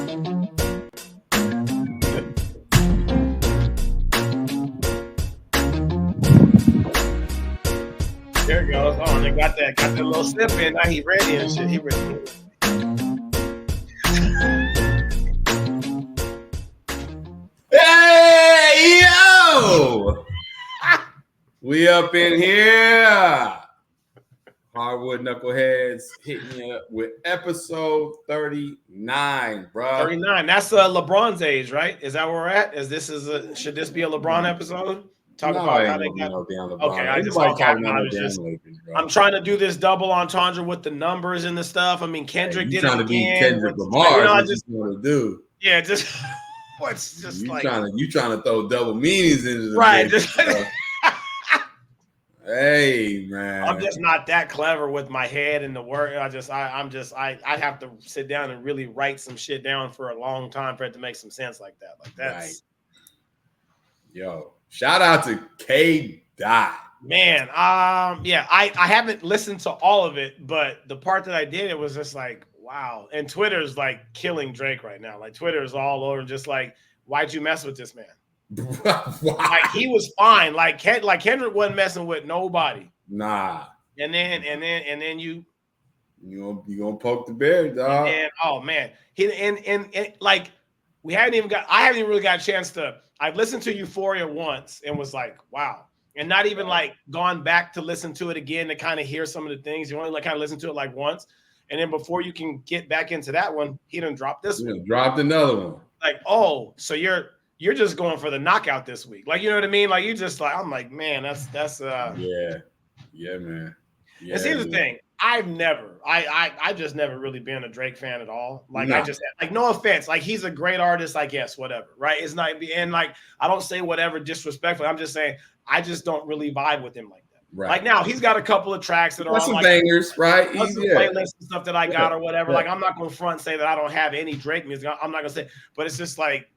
There it goes. Oh, and they got that little sip in. Now he ready and shit. He ready. Hey, yo! We up in here. Hardwood Knuckleheads hitting you up with episode 39, bro. 39. That's LeBron's age, right? Is that where we're at? Should this be a LeBron episode? Talk about how they got. Okay, I'm trying to do this double entendre with the numbers and the stuff. I mean, Kendrick did it again. Trying to be Kendrick Lamar. I just want to do. Yeah, just what's just you like you trying to throw double meanings into the right. Hey man, I'm just not that clever with my head and the word. I have to sit down and really write some shit down for a long time for it to make some sense like that. Like that's right. Yo, shout out to K Dot. Man, yeah, I haven't listened to all of it, but the part that I did, it was just like, wow. And Twitter's like killing Drake right now. Like Twitter is all over, just like, why'd you mess with this man? Like he was fine. Like Kendrick wasn't messing with nobody. Nah. And then you gonna poke the bear, dog. And oh man, like I haven't even really got a chance to. I've listened to Euphoria once and was like, wow, and not even like gone back to listen to it again to kind of hear some of the things. You only like kind of listen to it like once, and then before you can get back into that one, he done dropped this one. Dropped another one. Like, oh, so you're just going for the knockout this week. Like, you know what I mean? Like, you just like, I'm like, man, that's yeah, man. Yeah, and see the thing, I just never really been a Drake fan at all. Like, I just like, no offense, like he's a great artist, I guess, whatever, right? It's not, and like I don't say whatever disrespectfully. I'm just saying I just don't really vibe with him like that. Right. Like now he's got a couple of tracks that are on some like bangers, right? Some playlists and stuff that I got or whatever. Like I'm not gonna front and say that I don't have any Drake music. I'm not gonna say, but it's just like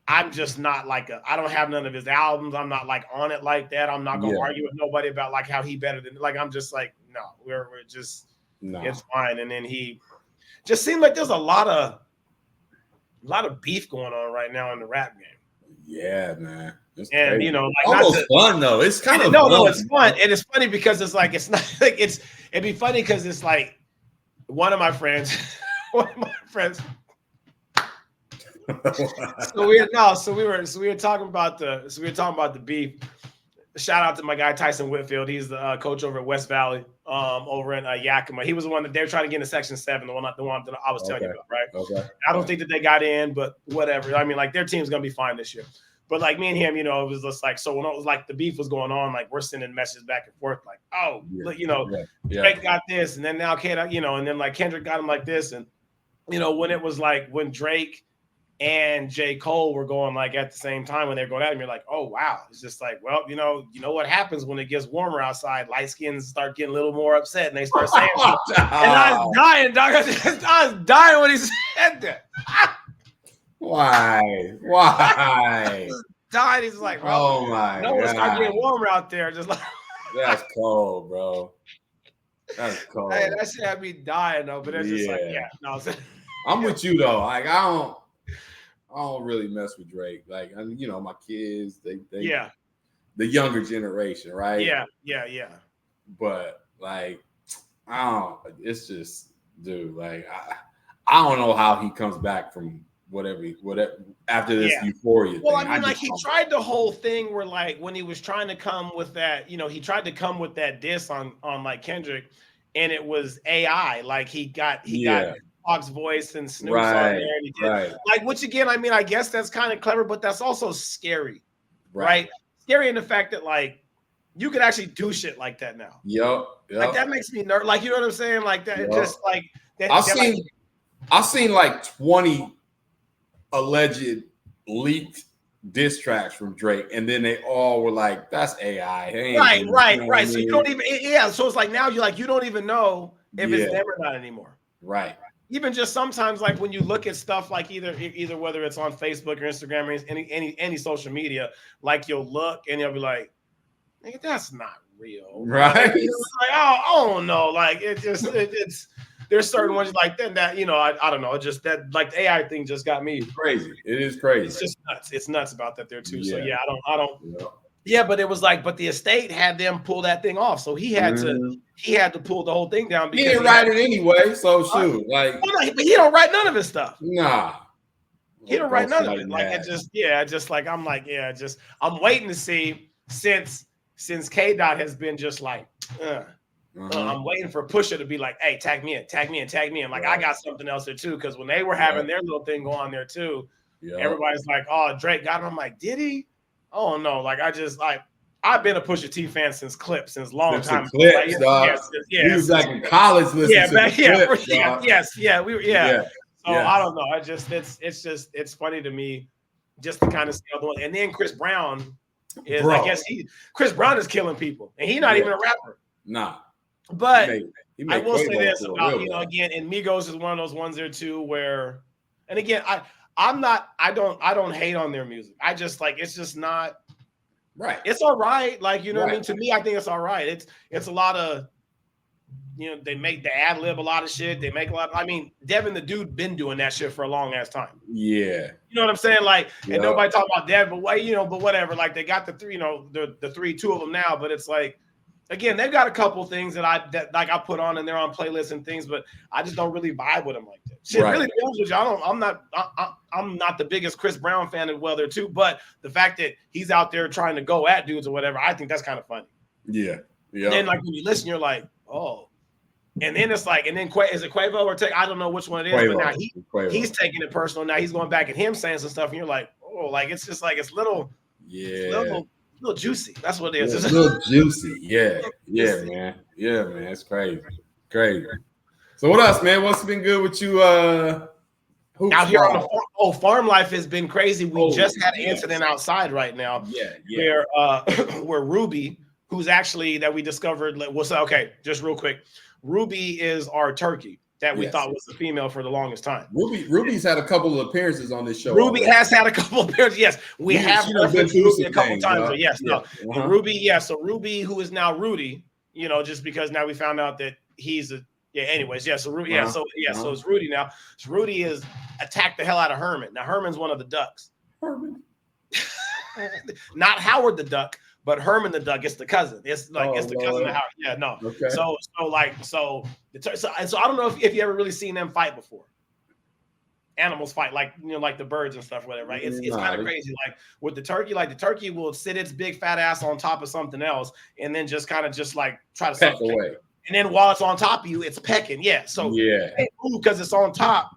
I'm just not like I don't have none of his albums. I'm not like on it like that. I'm not gonna argue with nobody about like how he better than like I'm just like, no, we're just it's fine. And then he just seemed like there's a lot of beef going on right now in the rap game. Yeah, man. It's and crazy. You know, like almost fun though. It's kind of no, it's fun. And it's funny because it's like it's not like it'd be funny because it's like one of my friends. So we were talking about the beef. Shout out to my guy Tyson Whitfield. He's the coach over at West Valley, over in Yakima. He was the one that they're trying to get into Section 7, the one that I was telling you about, right? Okay. I don't think that they got in, but whatever. I mean, like their team's gonna be fine this year. But like me and him, you know, it was just like so when it was like the beef was going on, like we're sending messages back and forth, like, oh, you know, Drake got this, and then now you know, and then like Kendrick got him like this, and you know, when it was like when Drake and J. Cole were going like at the same time when they were going at him, you're like, oh wow. It's just like, well, you know what happens when it gets warmer outside. Light skins start getting a little more upset and they start saying and I was dying, dog. I was dying when he said that. Why? I was dying. He's like, well, oh my God. It's start getting warmer out there. Just like that's cold, bro. That's cold. Hey, that shit had me dying though, but it's just like, yeah. No, I'm with you though. Like I don't really mess with Drake. Like, you know, my kids, they the younger generation, right? Yeah. But like, it's just, dude, like, I don't know how he comes back from whatever after this Euphoria thing. Well, I mean, like he tried the whole thing where like when he was trying to come with that, you know, he tried to come with that diss on like Kendrick, and it was AI. Like he got Fox voice and Snoop's on there, and he did like, which again, I mean, I guess that's kind of clever, but that's also scary, right? Scary in the fact that like you could actually do shit like that now. Yep. Like that makes me nervous. Like, you know what I'm saying? Like that, just like that. I've seen like 20 alleged leaked diss tracks from Drake, and then they all were like, "That's AI." Right. So you don't even, So it's like now you don't even know if it's them or not anymore. Right. Even just sometimes, like when you look at stuff like either whether it's on Facebook or Instagram or any social media, like you'll look and you'll be like, "Nigga, that's not real." Right. Like, oh no, like it's there's certain ones like that, you know, I don't know, just that like the AI thing just got me. It's crazy. It is crazy. It's just nuts. It's nuts about that there too. So yeah, I don't. Yeah, but it was like, but the estate had them pull that thing off, so he had to pull the whole thing down because he didn't write it anyway. So shoot, like, but he don't write none of his stuff. Nah, he don't write none of it. Like it just like I'm like I'm waiting to see since K Dot has been just like. I'm waiting for Pusha to be like, hey, tag me in. Like, I got something else there too. Because when they were having their little thing go on there too, everybody's like, oh, Drake got him. I'm like, did he? Oh, no. Like, I've been a Pusha T fan since Clips, since long time ago. Clips, like, he was like in college listening to Clips, So I don't know. It's funny to me just to kind of see all the one. And then Chris Brown is, I guess Chris Brown is killing people. And he's not even a rapper. Nah. But I will say this about, you know, again, and Migos is one of those ones there too where, and again, I don't hate on their music. I just like, it's just not right. It's all right. Like, you know what I mean? To me, I think it's all right. It's a lot of, you know, they ad lib a lot of shit. They make a lot. I mean, Devin the Dude been doing that shit for a long ass time. Yeah. You know what I'm saying? Like, and nobody talk about Devin, but but whatever. Like they got the three, you know, two of them now, but it's like, again, they've got a couple things that I put on and they're on playlists and things, but I just don't really vibe with them like that. Shit, really, to be honest with you, I'm not the biggest Chris Brown fan as well there too, but the fact that he's out there trying to go at dudes or whatever, I think that's kind of funny. Yeah. And then like when you listen, you're like, oh, and then it's like, and then is it Quavo or I don't know which one it is, Quavo. But now he's taking it personal. Now he's going back at him saying some stuff, and you're like, oh, like it's just like it's little, little juicy. That's what it is. It's a little juicy. Yeah, man. Yeah, man. It's crazy. So what else, man? What's been good with you? Out here on the farm. Farm life has been crazy. We just had an incident outside right now. Yeah. Where Ruby, who's actually that we discovered was okay. Just real quick, Ruby is our turkey that we thought was a female for the longest time. Ruby's had a couple of appearances on this show. Ruby has had a couple of appearances. Yes, we have referenced Ruby a couple times. But yes, no. Ruby, so Ruby, who is now Rudy, you know, just because now we found out that he's a anyways, so Ruby, so it's Rudy now. So Rudy is attacked the hell out of Herman. Now Herman's one of the ducks. Herman. Not Howard the Duck, but Herman the Duck. It's the cousin. It's like it's the cousin of Howard. Yeah, no. Okay. So I don't know if you ever really seen them fight before. Animals fight, like, you know, like the birds and stuff, whatever, right? It's kind of crazy. Like with the turkey, like the turkey will sit its big fat ass on top of something else and then just kind of just like try to peck away. And then while it's on top of you, it's pecking. Yeah. So because it's on top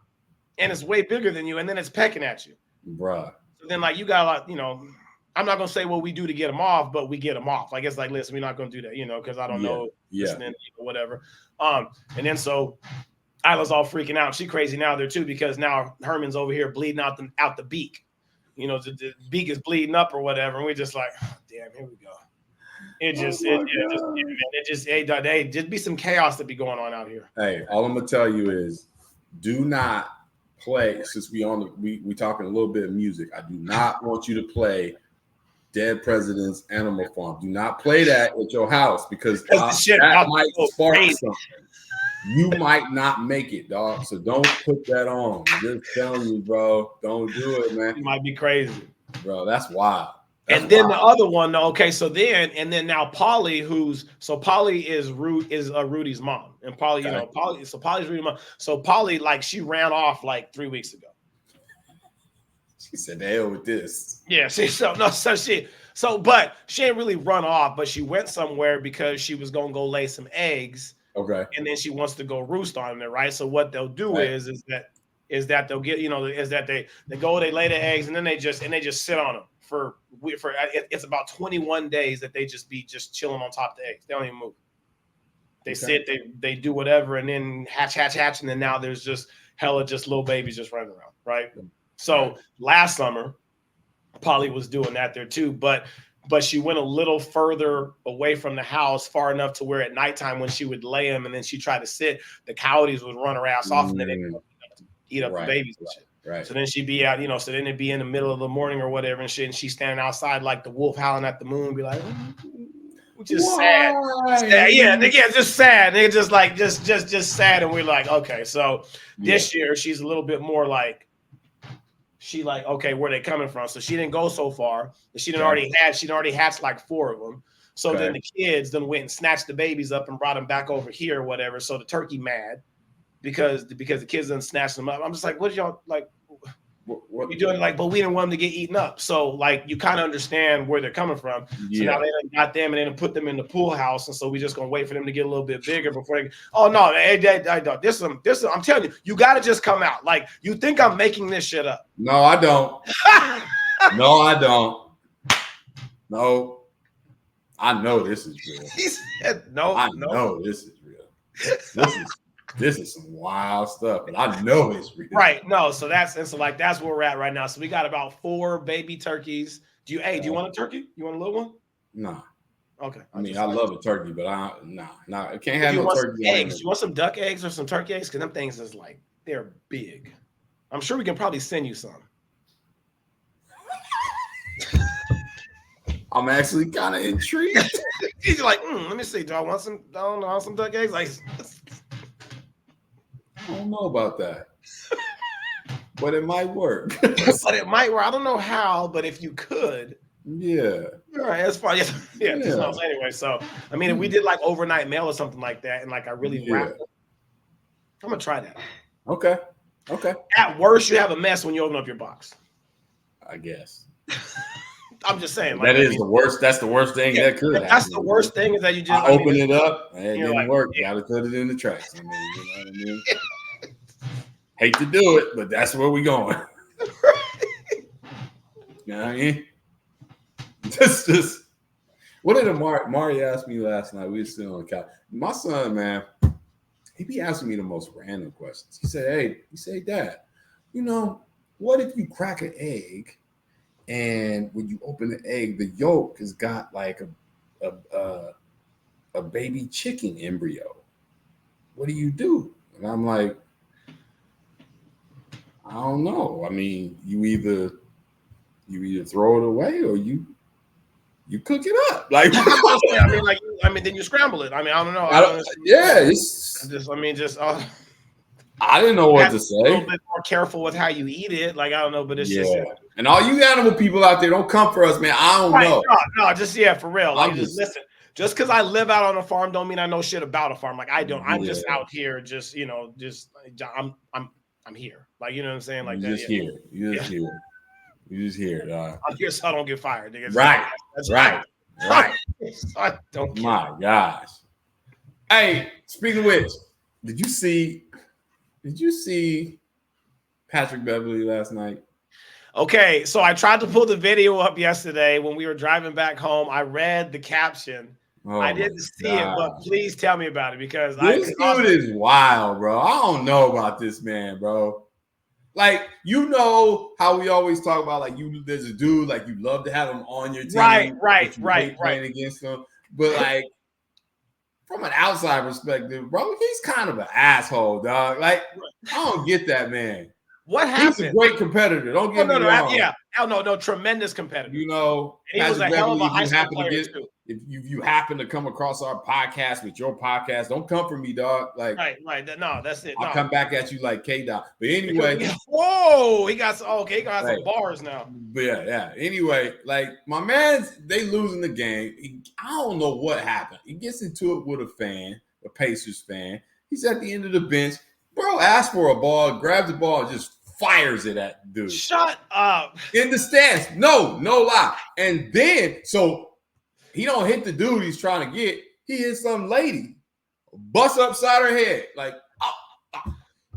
and it's way bigger than you, and then it's pecking at you. Bruh. So then like you got a lot, you know. I'm not gonna say what we do to get them off, but we get them off. Like it's like, listen, we're not gonna do that, you know, because I don't know, listening, whatever. And then so Isla's all freaking out. She crazy now there too because now Herman's over here bleeding out the beak. You know, the beak is bleeding up or whatever, and we just like, oh, damn, here we go. It just be some chaos to be going on out here. Hey, all I'm gonna tell you is, do not play. Since we talking a little bit of music, I do not want you to play Dead President's Animal Farm. Do not play that at your house because that might spark something. You might not make it, dog. So don't put that on. I'm just telling you, bro. Don't do it, man. You might be crazy, bro. That's wild. And then the other one, okay. So then now Polly, Polly is Rudy's mom, and Polly, you know, Polly's Rudy's mom. So Polly, like, she ran off like 3 weeks ago. She said, "The hell with this." Yeah, but she didn't really run off, but she went somewhere because she was gonna go lay some eggs. Okay. And then she wants to go roost on it, right? So what they'll do is that they'll get, you know, is that they go, they lay the eggs, and then they just sit on them for it's about 21 days that they just be chilling on top of the eggs. They don't even move. They sit, they do whatever, and then hatch, and then now there's just hella just little babies just running around, right? So last summer, Polly was doing that there too, but she went a little further away from the house, far enough to where at nighttime when she would lay them and then she tried to sit, the coyotes would run her ass off and then they would eat up the babies and shit. Right. So then she'd be out, you know, so then it'd be in the middle of the morning or whatever and shit, and she's standing outside like the wolf howling at the moon, be like, which is sad. Yeah, just sad. They're just like just sad, and we're like, okay, so this year she's a little bit more like okay, where they coming from? So she didn't go so far. She'd already hatched like 4 of them. So then the kids then went and snatched the babies up and brought them back over here or whatever. So the turkey mad because the kids done snatched them up. I'm just like, what y'all like? What you doing? Like, but we didn't want them to get eaten up. So like, you kind of understand where they're coming from. So now they done got them and then put them in the pool house, and so we just gonna wait for them to get a little bit bigger before they. Oh no, this is. I'm telling you, you got to just come out. Like, you think I'm making this shit up? No, I don't. No, I don't. No, I know this is real. He said, "No, I know this is real. This is some wild stuff, but I know it's real." Right. No, so that's where we're at right now. So we got about 4 baby turkeys. Do you want a turkey? You want a little one? Nah. Okay. I love a turkey, but I can't have no turkey eggs. You want some duck eggs or some turkey eggs? Because them things is like, they're big. I'm sure we can probably send you some. I'm actually kind of intrigued. He's like, let me see. Do I want some duck eggs? Like, I don't know about that, but it might work. I don't know how, but if you could. Yeah. All right, that's fine. Yeah. Anyway, so I mean, if we did like overnight mail or something like that, and like I really wrapped it, I'm gonna try that. Okay. At worst, you have a mess when you open up your box. I guess. I'm just saying. Like, the worst. That's the worst thing that could happen. That's the worst thing is that you just open it up and it didn't work. Got to put it in the trash. I mean, you know what I mean? Hate to do it, but that's where we going. You know what I mean? Just. What did Mari asked me last night? We were sitting on the couch. My son, man, he be asking me the most random questions. He said, Dad, what if you crack an egg? And when you open the egg, the yolk has got like a baby chicken embryo. What do you do? And I'm like, I don't know. I mean, you either throw it away or you cook it up. Like, then you scramble it. I mean, I don't know. I didn't know what to say. A little bit more careful with how you eat it. Like, I don't know, but it's just. And all you animal people out there, don't come for us, man. I don't know. No, just for real. Like, just listen. Just because I live out on a farm, don't mean I know shit about a farm. Like, I don't. I'm just out here. I'm here. Like, you know what I'm saying? Like, You just here. I'm here so I don't get fired. Nigga. Right. I don't care. My gosh. Hey, speaking of which, did you see Patrick Beverly last night? Okay, so I tried to pull the video up yesterday when we were driving back home. I read the caption. I didn't see it, but please tell me about it because this dude is wild, bro. I don't know about this man, bro. Like, how we always talk about, like, there's a dude, like, you love to have him on your team. Right. Playing against him. But, like, from an outside perspective, bro, he's kind of an asshole, dog. Like, I don't get that, man. What happened? He's a great competitor. Don't get me wrong. Yeah. No, tremendous competitor. You know, and he was a hell of a high school player too. If you happen to come across our podcast with your podcast, don't come for me, dog. Like, right. No, that's it. I'll come back at you like K-Dot. But anyway, whoa, he got some bars now. But yeah. Anyway, like, my man's they losing the game. I don't know what happened. He gets into it with a Pacers fan. He's at the end of the bench. Bro asked for a ball, grabs the ball, and just fires it at the dude. Shut up. In the stands. No lie. And then, so he don't hit the dude he's trying to get. He hits some lady. Bust upside her head. Like,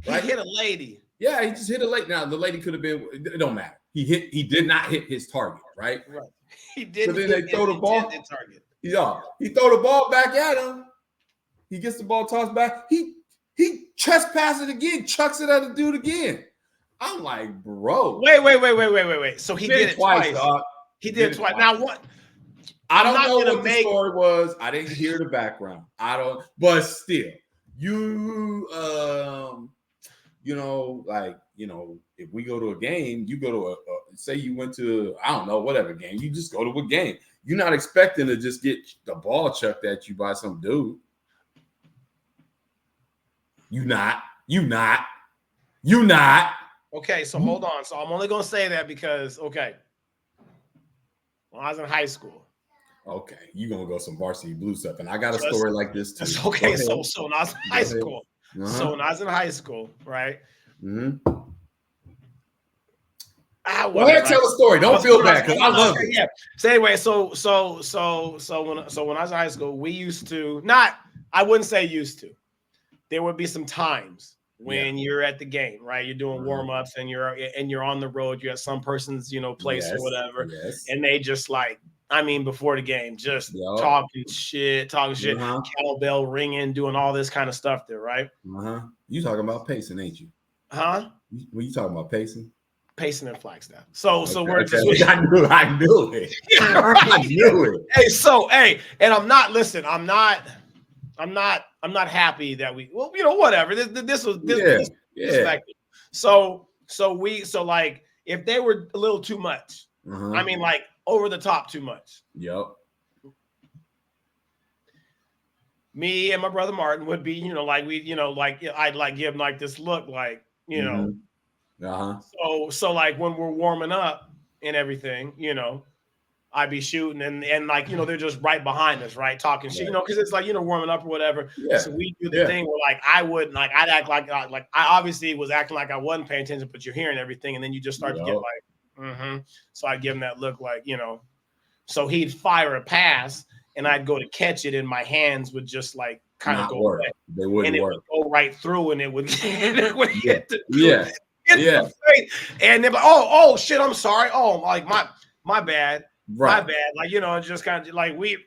right? He hit a lady. Yeah, he just hit a lady. Now, the lady could have been, it don't matter. He did not hit his target, right? Right. He didn't. So then they throw the ball. Target. Yeah. He throw the ball back at him. He gets the ball tossed back. He chest passes it again, chucks it at the dude again. I'm like, bro. Wait. So he did it twice. Dog. He did it twice. Now what? I don't know what the story was. I didn't hear the background. But still, if we go to a game, you go to say you went to, I don't know, whatever game. You just go to a game. You're not expecting to just get the ball chucked at you by some dude. You not. Okay, so hold on. So I'm only gonna say that because when I was in high school. Okay, you gonna go some varsity blue stuff, and I got a story like this too. Okay, so when I was in high school, so when I was in high school, right? Mm-hmm. Go ahead, tell a story. Don't feel bad because I love it. Yeah. So anyway, so when I was in high school, we used to I wouldn't say used to. There would be some times when you're at the game, right? You're doing warm-ups and you're on the road. You're at some person's, place or whatever, and they just before the game, just talking shit, kettlebell ringing, doing all this kind of stuff there, right? You talking about pacing, ain't you? Huh? When you talking about pacing? Pacing and Flagstaff. So we're just. I knew it. Yeah, right. I knew it. And I'm not happy that we. Well, whatever. This was perspective. So if they were a little too much, over the top too much. Yep. Me and my brother Martin would be, I'd give him this look, So when we're warming up and everything, I'd be shooting and they're just right behind us, right? Talking shit, because it's warming up or whatever. Yeah. So we do the thing where I'd act like I obviously was acting like I wasn't paying attention, but you're hearing everything. And then you just start to get So I'd give him that look so he'd fire a pass and I'd go to catch it and my hands would just kind of go work. away. They wouldn't work. Would go right through and it would hit the face. And they're like, oh shit, I'm sorry. Oh, my bad. Right. My bad. Just kind of we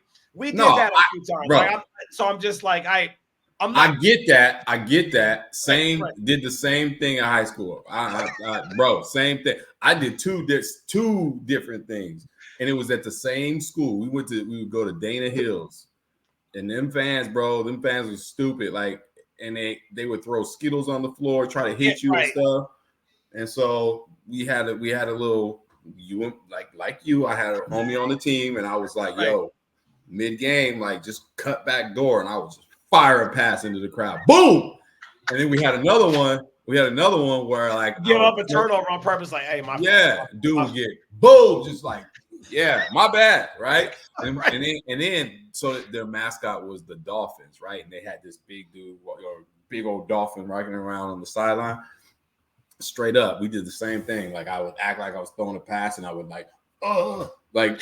did that a few times. I'm just I'm not, I get that. Did the same thing in high school. Bro, same thing. I did two different things. And it was at the same school. We would go to Dana Hills. And them fans were stupid. And they would throw Skittles on the floor, try to hit you and stuff. And so we had a little I had a homie on the team, and I was like, yo, mid-game, just cut back door, and I was just fire a pass into the crowd. Boom! And then we had another one where give up a turnover on purpose, hey, my dude would get boom, just my bad, right? And then so their mascot was the Dolphins, right? And they had this big dude, big old dolphin rocking around on the sideline. Straight up, we did the same thing. I would act like I was throwing a pass, and I would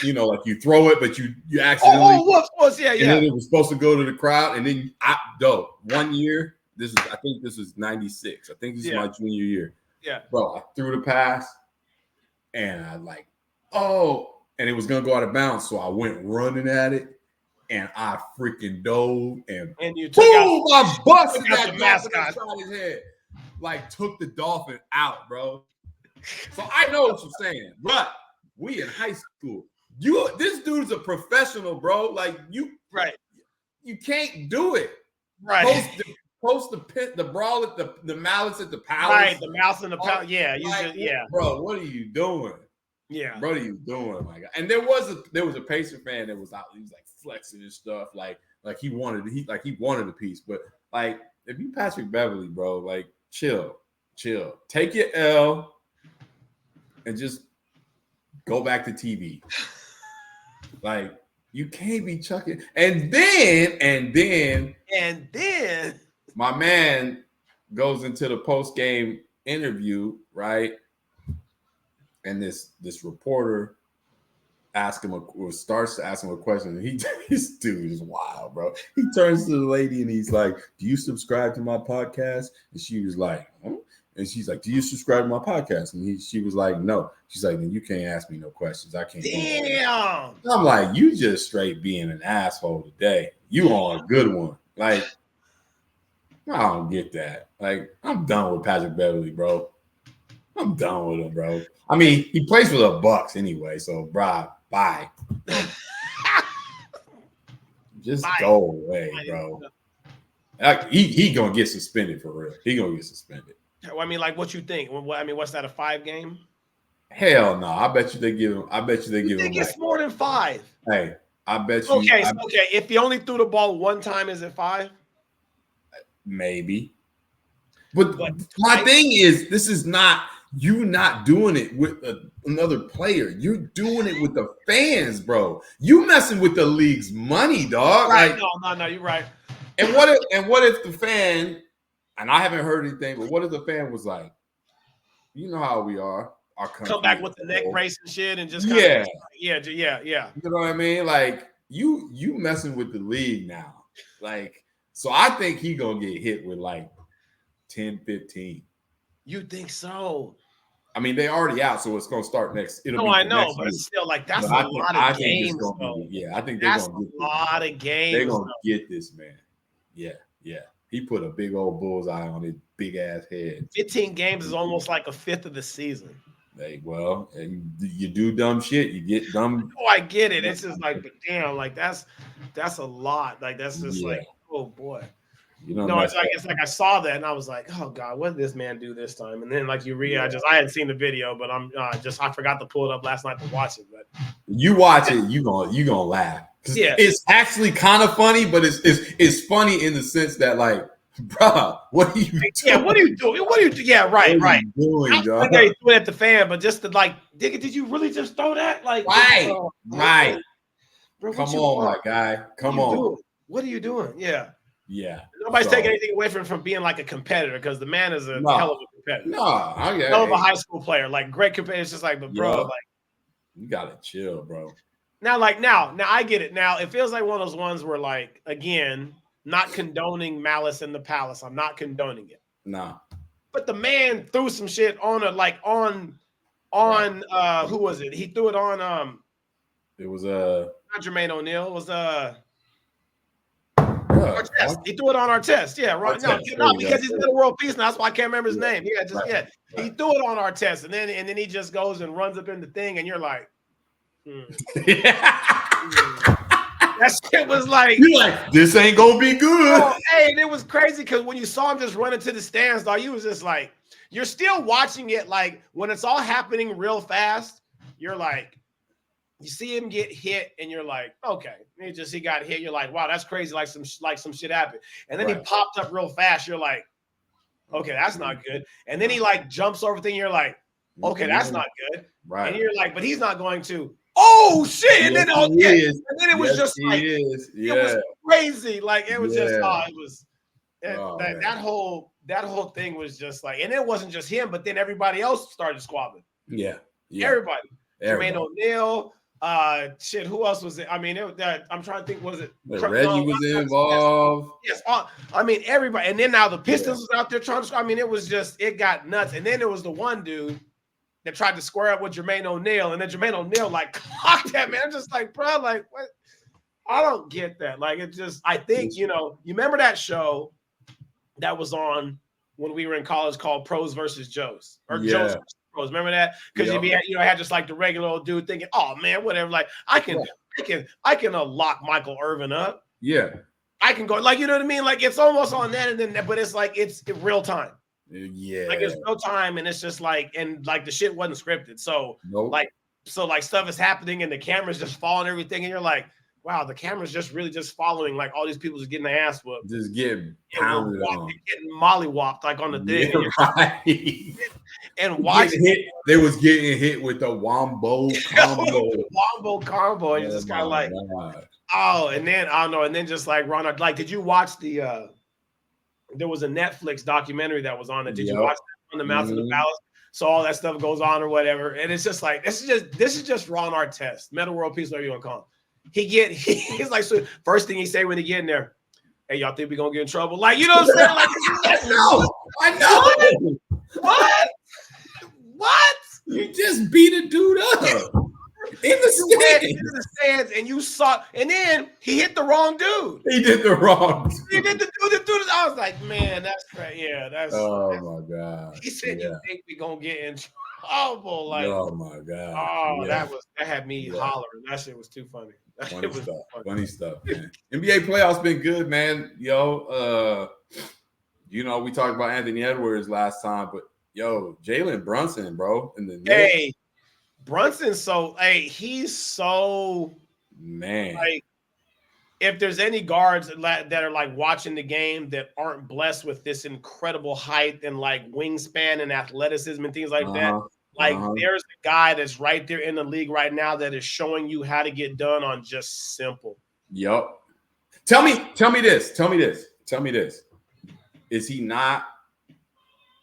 you throw it, but you accidentally. Whoops, yeah. And then it was supposed to go to the crowd, and then 1 year. I think this was 96. I think this is my junior year. Yeah, bro, I threw the pass, and I and it was gonna go out of bounds, so I went running at it, and I freaking dove, and you took I busted that mascot on his head. Took the dolphin out, bro. So I know what you're saying, but we in high school. This dude's a professional, bro. You can't do it. Right. Post the brawl at the malice at the palace. Right, the mouse and the palace. Yeah, bro. What are you doing? Yeah, what are you doing, my God? And there was a Pacer fan that was out. He was flexing and stuff, he wanted a piece. But if you Patrick Beverly, bro, chill. Take your L and just go back to TV. You can't be chucking. And then my man goes into the post-game interview, right? And this reporter starts to ask him a question. And this dude is wild, bro. He turns to the lady and he's like, "Do you subscribe to my podcast?" And she was like, "Huh?" And she's like, "Do you subscribe to my podcast?" And she was like, "No." She's like, "Then you can't ask me no questions. I can't." Damn. I'm like, you just straight being an asshole today. You on a good one. I don't get that. I'm done with Patrick Beverly, bro. I'm done with him, bro. I mean, he plays for the Bucks anyway, so bro, bye. Just go away, bro. He gonna get suspended for real. He gonna get suspended. Well, what you think? What's that, a 5 game? Hell no. I bet you they give him. I bet you they give him. It's more than 5. Hey, I bet you. Okay, if he only threw the ball one time, is it 5? Maybe. But my thing is, this is not you not doing it with another player. You're doing it with the fans, bro. You messing with the league's money, dog. Right? No. You're right. And what if the fan? And I haven't heard anything, but what if the fan was like, you know how we are. Our come back with the neck brace and shit, and just yeah. You know what I mean? Like you messing with the league now. Like, so I think he gonna get hit with like 10, 15. You think so? I mean, they already out, so it's gonna start next. I know, but it's still like that's a lot of games. I think they're gonna get a lot of games. They're gonna get this, man. Yeah. He put a big old bullseye on his big ass head. 15 games is almost like a fifth of the season. Hey, well, and you do dumb shit, you get dumb. Oh, I get it. It's just like, but damn, like that's a lot. Like that's just like, oh boy. It's like I saw that and I was like, oh God, what did this man do this time? And then like I hadn't seen the video, but I forgot to pull it up last night to watch it. But you watch it, you gonna laugh. Yeah, it's actually kind of funny, but it's funny in the sense that like, bro, what are you doing? Yeah, what are you doing? Yeah, right. Doing, dog? They threw it at the fan, but just to like, did you really just throw that? Like, right. Bro, come on, my guy. Come on. What are you doing? Yeah. Nobody's taking anything away from being like a competitor because the man is a hell of a competitor. Hell of a high school player, like great competitor. It's just like, but bro, like you gotta chill, bro. Now I get it. Now it feels like one of those ones where like again, not condoning malice in the palace. I'm not condoning it. No. But the man threw some shit on who was it? He threw it on it was not Jermaine O'Neal, it was Artest. He threw it on Artest. Yeah, right. No, because he's in the world peace. Now that's why I can't remember his name. He threw it on Artest, and then he just goes and runs up in the thing, and you're like, that shit was like, you're like, this ain't gonna be good. And it was crazy because when you saw him just running to the stands, dog, you was just like, you're still watching it. Like when it's all happening real fast, you're like, you see him get hit, and you're like, okay, he got hit. You're like, wow, that's crazy. Like some shit happened, and then he popped up real fast. You're like, okay, that's not good. And then he like jumps over thing. You're like, okay, that's not good. Right. And you're like, but he's not going to. Oh shit! And then it was just like it was crazy. Like it was that whole thing was just like, and it wasn't just him, but then everybody else started squabbling. Yeah. Everybody. Jermaine O'Neal. Who else was it? I mean, I'm trying to think. Was it Reggie was involved? Yes. I mean, everybody. And then now the Pistons was out there trying to. I mean, it got nuts. And then there was the one dude that tried to square up with Jermaine O'Neal, and then Jermaine O'Neal like clocked that man. I'm just like, bro, like what? I don't get that. Like it just. I think you remember that show that was on when we were in college called Pros versus Joes or Joes versus Pros. Remember that? Because you had just like the regular old dude thinking, oh man, whatever. Like I can lock Michael Irvin up. Yeah, I can go like you know what I mean. Like it's almost on that, and then but it's like it's in real time. Yeah, like it's real time, and it's just like the shit wasn't scripted. So like stuff is happening, and the camera's just following everything, and you're like, wow, the camera's just really just following like all these people just getting their ass whooped, just getting pounded on, getting mollywopped like on the thing, and watching it. They was getting hit with the wombo combo, and you're just kind of like, oh, and then I don't know, and then just like Ron, like, did you watch the? There was a Netflix documentary that was on it. Did you watch that on the Mountain of the Palace? So all that stuff goes on or whatever. And it's just like, this is just Ron Artest, Meta World Peace, whatever you want to call him. He's like, so first thing he say when he get in there, hey, y'all think we gonna get in trouble? Like, you know what I'm saying? Like, I know. What? You just beat a dude up. In the stands, and you saw, and then he hit the wrong dude. He did the wrong dude. He did the dude. I was like, man, that's crazy. Yeah, that's. Oh my god. He said, "You think we gonna get in trouble?" Like, oh my god. Oh, that had me hollering. That shit was too funny. Funny stuff, man. NBA playoffs been good, man. Yo, we talked about Anthony Edwards last time, but yo, Jalen Brunson, bro, in the Knicks. Brunson's he's so like. If there's any guards that are like watching the game that aren't blessed with this incredible height and like wingspan and athleticism and things like that, like there's a guy that's right there in the league right now that is showing you how to get done on just simple. Yep. Tell me this. Is he not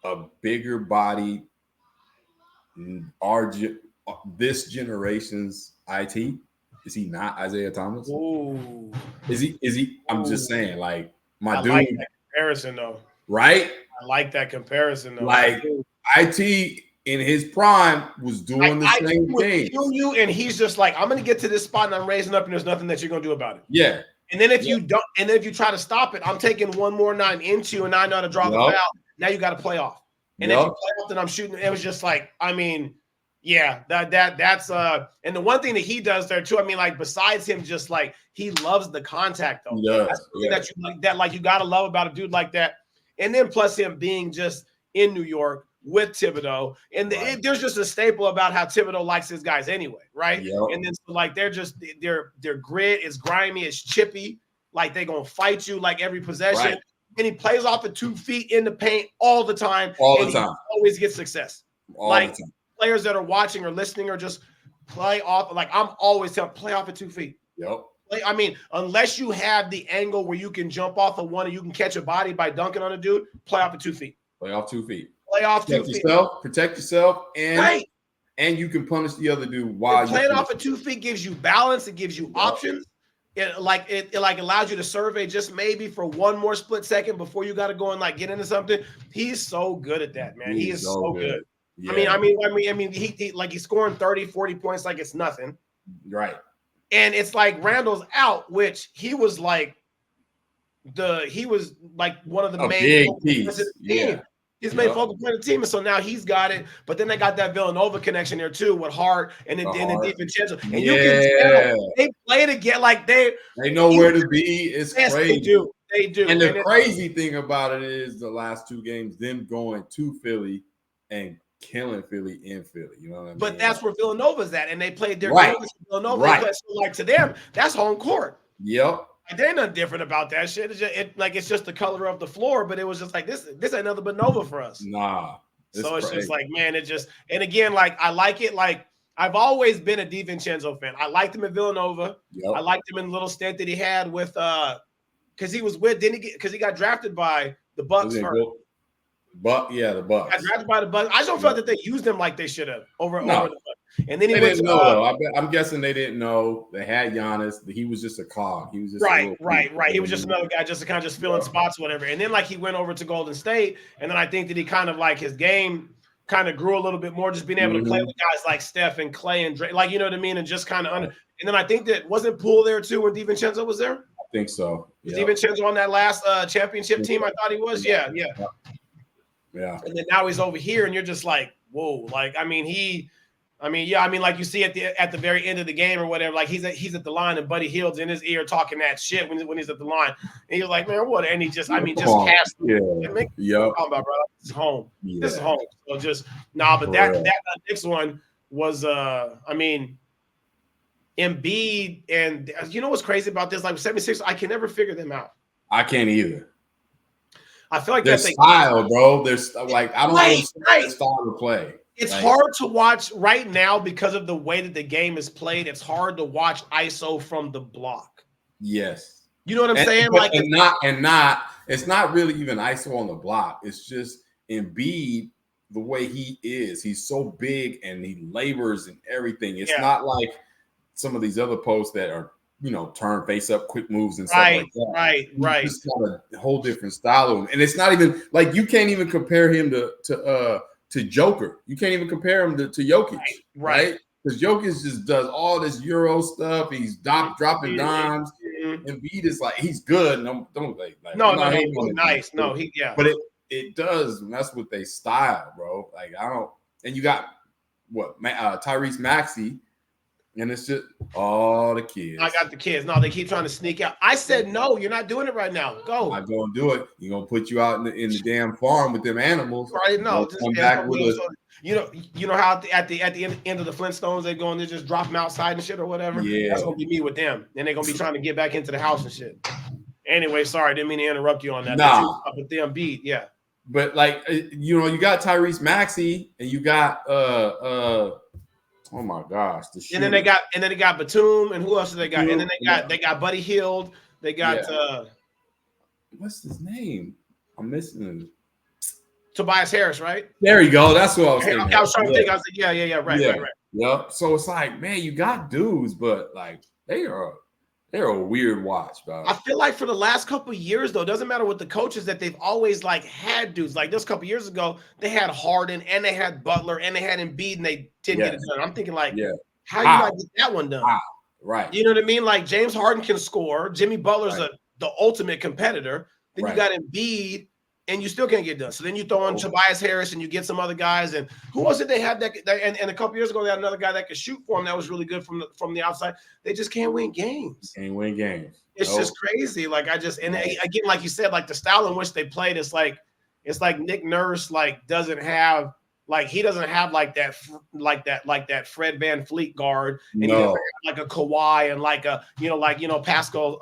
a bigger body? This generation's IT? Is he not Isaiah Thomas? Ooh. Is he? I'm just saying, like, my dude. Like that comparison, though. Right? I like that comparison, though. Like, IT in his prime was doing the same thing. Kill you, and he's just like, I'm going to get to this spot, and I'm raising up, and there's nothing that you're going to do about it. Yeah. And then if you don't, and then if you try to stop it, I'm taking one more 9 into you, and I know how to draw the foul. Now you got to play off. And if you play off, then I'm shooting. It was just like, I mean. Yeah, that's and the one thing that he does there too. I mean, like besides him, just like he loves the contact though. That's that you like that. Like you gotta love about a dude like that. And then plus him being just in New York with Thibodeau, and there's just a staple about how Thibodeau likes his guys anyway, right? Yep. And then so like they're just their grit is grimy, it's chippy. Like they're gonna fight you like every possession. Right. And he plays off of 2 feet in the paint all the time. He always gets success. All the time. Players that are watching or listening or just play off. Like I'm always telling, play off at 2 feet. Yep. I mean, unless you have the angle where you can jump off of one and you can catch a body by dunking on a dude, play off at 2 feet. Play off 2 feet. Play off 2 feet. Protect yourself, and you can punish the other dude while playing off at 2 feet gives you balance. It gives you options. It allows you to survey just maybe for one more split second before you got to go and like get into something. He's so good at that, man. He is so good. Yeah. I mean, he's scoring 30, 40 points like it's nothing. Right. And it's like Randall's out, which he was like one of the main big piece. Of the team. He's made focal point of the team, and so now he's got it. But then they got that Villanova connection there too with Hart and the DiVincenzo. And you can tell they play together like they know where to be. It's crazy. They do. And the crazy thing about it is the last 2 games, them going to Philly and killing Philly in Philly, you know what I mean? But that's where Villanova's at, and they played their games with Villanova. Right. So like to them, that's home court. Yep. Like, there ain't nothing different about that shit. It's just the color of the floor, but it was just like this ain't nothing but Nova for us. Nah. So it's just like, man, and again, like I like it. Like I've always been a DiVincenzo fan. I liked him at Villanova. Yep. I liked him in the little stint that he had with because he was with, because he got drafted by the Bucks first. The Bucks. Got drafted by the Bucks. I just don't feel that they used him like they should have over the Bucks. And then they didn't know. I'm guessing they didn't know. They had Giannis. He was just a cog. He was just right. He was just another guy, just to kind of filling spots, whatever. And then like he went over to Golden State, and then I think that he kind of like his game kind of grew a little bit more, just being able to play with guys like Steph and Clay and Dre, like you know what I mean, and just kind of And then I think that wasn't Poole there too when DiVincenzo was there. I think so. Was DiVincenzo on that last championship team? I thought he was. Yeah. And then now he's over here, and you're just like, whoa. Like like you see at the very end of the game or whatever, like he's at the line and Buddy Hield's in his ear talking that shit when he's at the line, and he's like, man, what? And he just cast. About, bro, this is home. Yeah. This is home. So just but that next one was Embiid, and you know what's crazy about this? Like 76, I can never figure them out. I can't either. I feel like their style, bro. There's like I don't understand their style to play. It's hard to watch right now because of the way that the game is played. It's hard to watch ISO from the block. Yes. You know what I'm saying? It's not really even ISO on the block. It's just Embiid, the way he is. He's so big and he labors and everything. It's not like some of these other posts that are, turn face up, quick moves and stuff like that. Right. He's got a whole different style of him. And it's not even like you can't even compare him to Joker. You can't even compare him to Jokic, right? Because Jokic just does all this Euro stuff. He's dropping dimes. Embiid is like, he's good. Nice. No, But it does mess with their style, bro. Like I don't. And you got Tyrese Maxey, And it's just all the kids. I got the kids. No, they keep trying to sneak out. I said, no, you're not doing it right now. Go. I'm not going to do it. You're going to put you out in the damn farm with them animals. Right? No, come back with a. You know how at the end of the Flintstones they go and they just drop them outside and shit or whatever. Yeah, that's gonna be me with them. And they're gonna be trying to get back into the house and shit. Anyway, sorry, didn't mean to interrupt you on that. Nah, but them beat, yeah. But like you got Tyrese Maxey and you got oh my gosh, and then they got Batum and who else did they got? And then they got Buddy Hield. They got what's his name? I'm missing him. Tobias Harris, right? There you go. That's what I was thinking. I was trying to think. I was like, right. Yep. So it's like, man, you got dudes, but like they're a weird watch, bro. I feel like for the last couple of years, though, it doesn't matter what the coaches that they've always like had dudes. Like this couple of years ago, they had Harden and they had Butler and they had Embiid and they didn't get it done. I'm thinking like, how you not get that one done? Right. You know what I mean? Like James Harden can score. Jimmy Butler's the ultimate competitor. Then you got Embiid. And you still can't get done. So then you throw in Tobias Harris and you get some other guys. And who was it they had that and a couple years ago, they had another guy that could shoot for them that was really good from the outside. They just can't win games. It's just crazy. Like again, like you said, like the style in which they played, it's like Nick Nurse doesn't have like that Fred Van Fleet guard, and he doesn't have like a Kawhi and like Pascal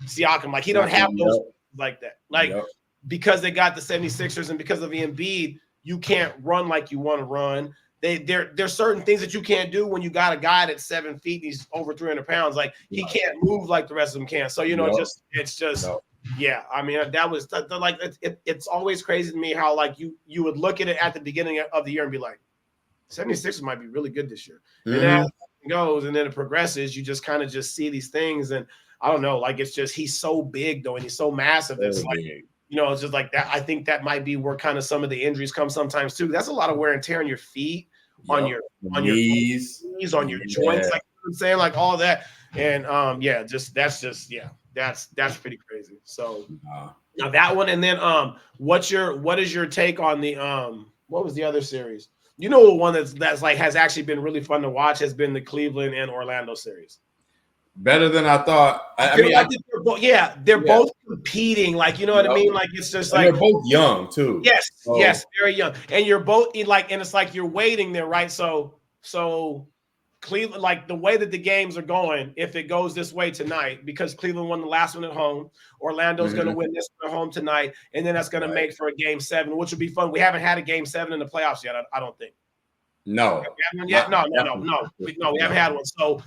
Siakam. Like he don't have those like that. Because they got the 76ers and because of Embiid, you can't run like you want to run. There's certain things that you can't do when you got a guy that's 7 feet and he's over 300 pounds. Like he can't move like the rest of them can. So, yeah. I mean, that was like, it's always crazy to me how like you would look at it at the beginning of the year and be like, 76ers might be really good this year. And then as it goes and then it progresses, you just kind of just see these things. And I don't know, like, it's just, he's so big though. And he's so massive. It's like, it's just like that. I think that might be where kind of some of the injuries come sometimes too. That's a lot of wear and tear on your feet, on your knees, on your joints. Like I'm saying, like all that. And that's pretty crazy. So now that one, and then what is your take on the what was the other series? You know, one that's like has actually been really fun to watch has been the Cleveland and Orlando series. Better than I thought. They're both competing. Like, you know what I mean? Like, it's just like they're both young too. Yes, very young. And you're both like, and it's like you're waiting there, right? So Cleveland, like the way that the games are going, if it goes this way tonight, because Cleveland won the last one at home, Orlando's going to win this one at home tonight, and then that's going to make for a game 7, which would be fun. We haven't had a game 7 in the playoffs yet, I don't think. No. We haven't had one. So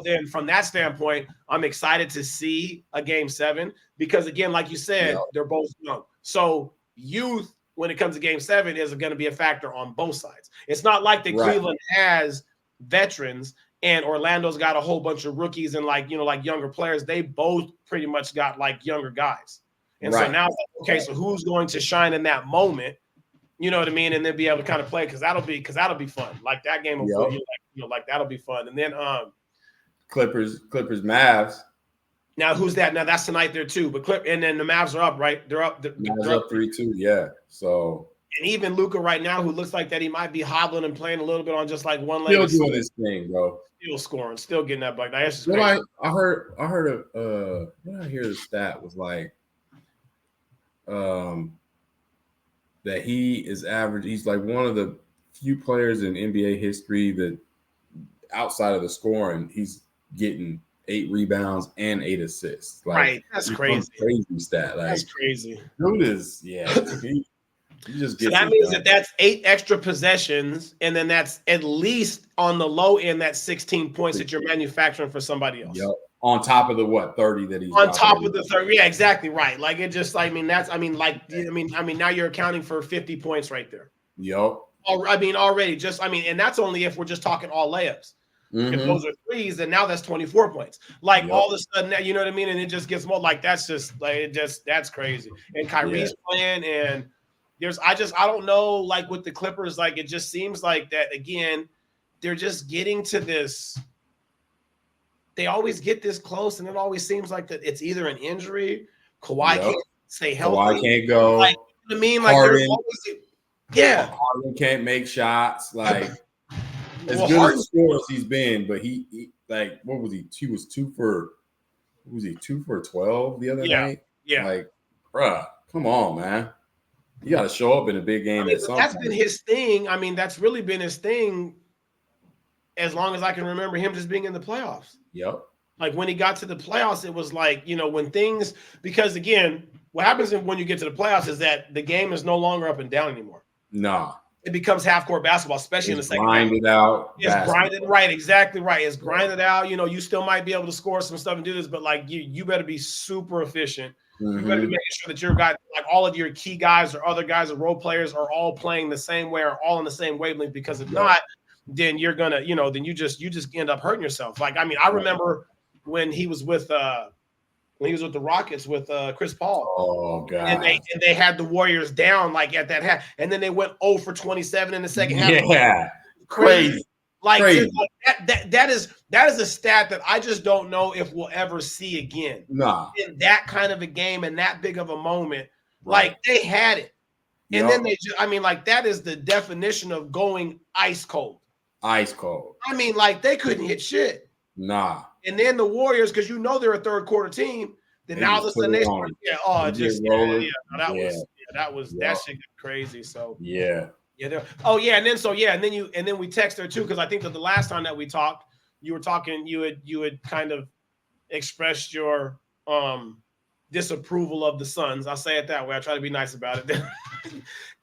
then from that standpoint, I'm excited to see a game 7 because again, like you said, they're both young. So youth, when it comes to game 7, is going to be a factor on both sides. It's not like that Cleveland has veterans and Orlando's got a whole bunch of rookies and like younger players. They both pretty much got like younger guys. And so now it's like, okay, so who's going to shine in that moment? You know what I mean? And then be able to kind of play because that'll be fun. Like that game will like that'll be fun. And then Clippers Mavs. Now who's that? Now that's tonight there too. But and then the Mavs are up, right? They're up. Mavs up 3-2. Yeah. So and even Luka right now, who looks like that he might be hobbling and playing a little bit on just like one leg. Still doing his thing, bro. Still scoring, still getting that buck. That's just I heard what I hear the stat was like that he is average. He's like one of the few players in NBA history that outside of the scoring, he's getting 8 rebounds and 8 assists. Like, right. That's crazy. Crazy stat. Like, that's crazy. Dude is, he just gets so that means that's 8 extra possessions, and then that's at least on the low end, that's 16 points that you're manufacturing for somebody else. Yep. On top of the 30 that he's on top of the 30. Yeah, exactly right. Like it just, now you're accounting for 50 points right there. Yep. Already and that's only if we're just talking all layups. If those are threes, then now that's 24 points. Like all of a sudden, you know what I mean? And it just gets more like that's just like that's crazy. And Kyrie's playing, and I don't know, like with the Clippers, like it just seems like that again, they're just getting to this. They always get this close, and it always seems like that it's either an injury. Kawhi can't stay healthy. Kawhi can't go. Like, you know what I mean? Like Harden, there's always, Harden can't make shots. Like as good as a scorer as he's been, but he like what was he? He was 2 for 12 the other night? Yeah. Like, bruh, come on, man. You got to show up in a big game at some that's point. been his thing. I mean, that's really been his thing as long as I can remember him just being in the playoffs. Yep. Like when he got to the playoffs, it was like, when things, because again, what happens when you get to the playoffs is that the game is no longer up and down anymore. Nah. It becomes half-court basketball, especially in the second half. Grinded out. It's grinded, right, exactly right. It's grinded out. You still might be able to score some stuff and do this, but like you better be super efficient. Mm-hmm. You better be making sure that your guys, like all of your key guys or other guys or role players are all playing the same way or all in the same wavelength, because if not, then you're gonna, then you just end up hurting yourself. Like, I mean, I remember when he was with the Rockets with Chris Paul. Oh god! And they had the Warriors down like at that half, and then they went 0 for 27 in the second half. Yeah, crazy. Like that is a stat that I just don't know if we'll ever see again. Nah. In that kind of a game and that big of a moment, like they had it, and then they just, I mean, like that is the definition of going ice cold. Ice cold. I mean, like they couldn't hit shit. Nah. And then the Warriors, because they're a third quarter team, then now all of a sudden that shit got crazy. So and then we text her too, because I think that the last time that we talked, you had kind of expressed your disapproval of the Suns. I'll say it that way. I try to be nice about it.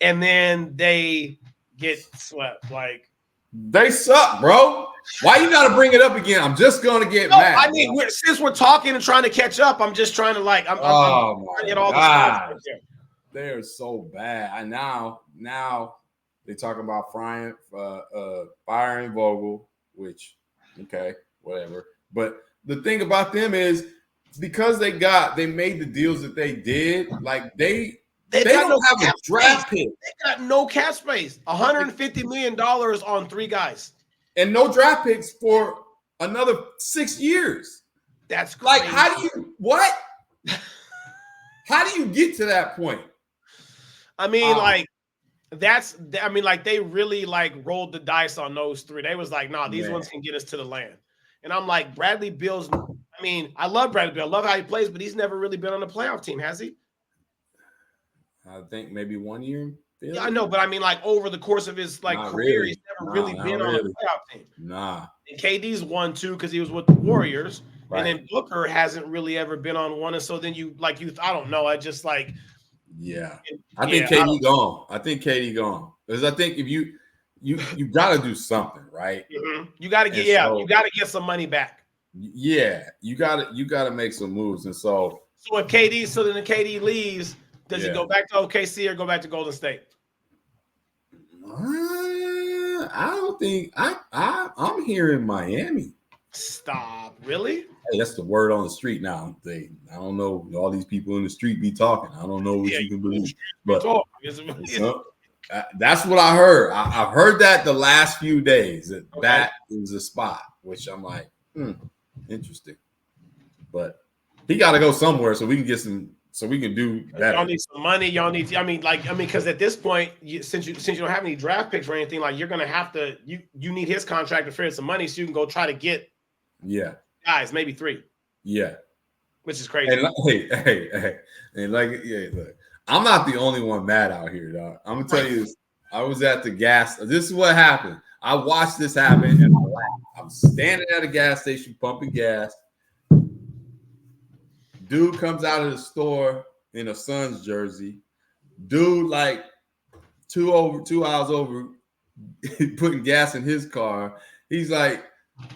And then they get swept. Like, they suck, bro. Why you got to bring it up again? I'm just going to get mad. I mean, since we're talking and trying to catch up, I'm just trying to I'm trying to get all the stuff. They're so bad. Now they talk about firing Vogel, which okay, whatever. But the thing about them is because they made the deals that they did, like they don't have a draft pick. They got no cap space. $150 million on 3 guys. And no draft picks for another 6 years. That's crazy. Like, how do you get to that point? I mean, they really rolled the dice on those 3. They was like, nah, these ones can get us to the land. And I'm like, Bradley Beal's, I mean, I love Bradley Beal. I love how he plays, but he's never really been on a playoff team, has he? I think maybe 1 year. Yeah, I know, but I mean, over the course of his career, really. he's never really been on a playoff team. Nah. And KD's won 2 because he was with the Warriors, right. And then Booker hasn't really ever been on one. And so then I don't know. I just I think KD gone. I think KD gone because I think if you got to do something, right? Mm-hmm. You got to get you got to get some money back. Yeah, you got to make some moves, and so if KD leaves. Does he go back to OKC or go back to Golden State? I don't think I'm hearing Miami. Stop. Really? Hey, that's the word on the street now. I don't know. All these people in the street be talking. I don't know what you can believe. But that's what I heard. I've heard that the last few days. That is a spot, which I'm like, interesting. But he got to go somewhere so we can get some. So we can do better. Y'all need some money. Y'all need to, because at this point, since you don't have any draft picks or anything, you're gonna have to. You need his contract to figure some money so you can go try to get. Yeah. Guys, maybe 3. Yeah. Which is crazy. And look, I'm not the only one mad out here, dog. I'm gonna tell you this. I was at the gas. This is what happened. I watched this happen and I laughed. I'm standing at a gas station pumping gas. Dude comes out of the store in a Suns jersey. Dude, 2 hours over, putting gas in his car. He's like,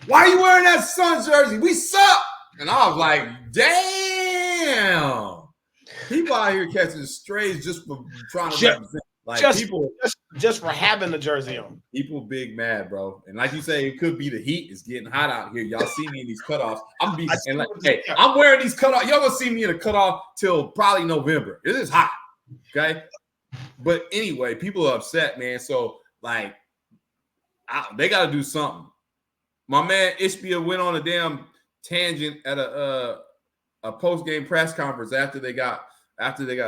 "Why are you wearing that Suns jersey? We suck." And I was like, "Damn, people out here catching strays just for trying to represent." Just for having the jersey on. People big mad, bro. And like you say, it could be the heat. It's getting hot out here. Y'all see me in these cutoffs. I'm wearing these cutoffs. Y'all gonna see me in a cutoff till probably November. It is hot. Okay. But anyway, people are upset, man. So they got to do something. My man Ishbia went on a damn tangent at a post-game press conference after they got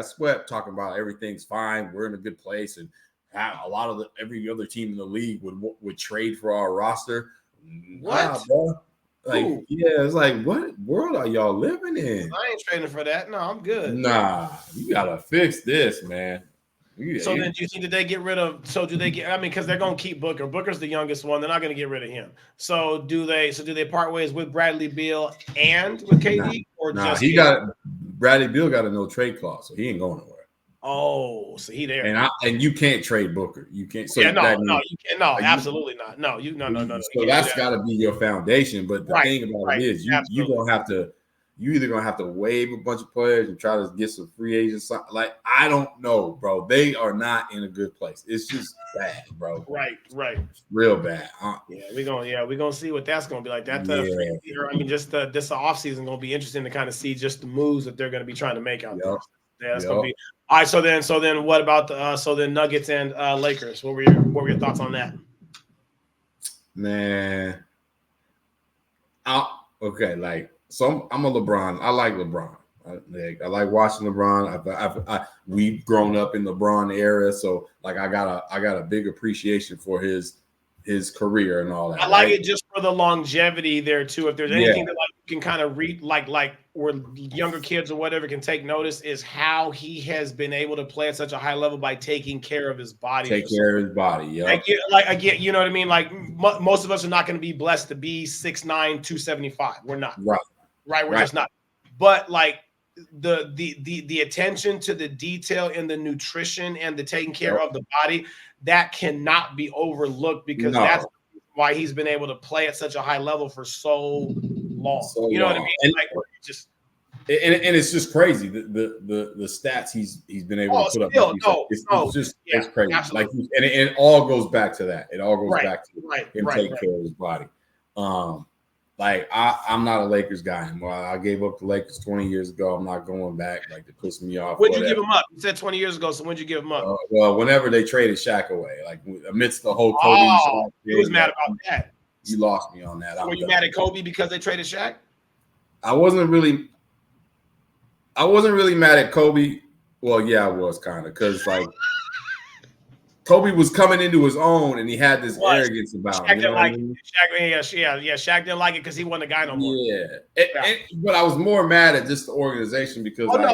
swept, talking about everything's fine, we're in a good place, and a lot of every other team in the league would trade for our roster. What? Nah, bro. Like, yeah, it's like, what world are y'all living in? I ain't trading for that. No, I'm good. Nah, you gotta fix this, man. So then, do you think that they get rid of? So do they get? I mean, because they're gonna keep Booker. Booker's the youngest one. They're not gonna get rid of him. So do they? So do they part ways with Bradley Beal and with KD, or just he got Bradley Beal got a no trade clause, so he ain't going nowhere. Oh, so he there, and you can't trade Booker. You can't. So you can't. No, absolutely not. No, no. So that's got to be your foundation. But the thing about it is, you're gonna have to. You either gonna have to waive a bunch of players and try to get some free agents. Like, I don't know, bro. They are not in a good place. It's just bad, bro. Right. It's real bad. We're gonna see what that's gonna be like. That I mean, just this offseason gonna be interesting to kind of see just the moves that they're gonna be trying to make out there. Yeah, that's gonna be all right. So then, what about the Nuggets and Lakers? What were your thoughts on that? Man, So I'm a LeBron. I like LeBron. I like watching LeBron. We've grown up in LeBron era, so like I got a big appreciation for his career and all that. I like it just for the longevity there too. If there's anything that like you can kind of read, like where younger kids or whatever can take notice, is how he has been able to play at such a high level by taking care of his body. Yeah. I get, you know what I mean? Like most of us are not going to be blessed to be 6'9", 275. We're not. Right. We're just not. But like the attention to the detail in the nutrition and the taking care of the body, that cannot be overlooked, because that's why he's been able to play at such a high level for so long. You know what I mean? And like, and it's just crazy the stats he's been able to put up. It's crazy. Absolutely. Like, and it all goes back to that. It all goes back to him taking care of his body. Like, I'm not a Lakers guy anymore. I gave up the Lakers 20 years ago. I'm not going back. Like, it pissed me off. When'd you give him up? You said 20 years ago, so when'd you give him up? Well, whenever they traded Shaq away, like amidst the whole Kobe. He was mad about that. You lost me on that. Were you mad at Kobe because they traded Shaq? I wasn't really mad at Kobe. Well, yeah, I was kind of, because like Kobe was coming into his own, and he had this arrogance about him. Shaq didn't like it because he wasn't a guy no more. But I was more mad at just the organization, because put him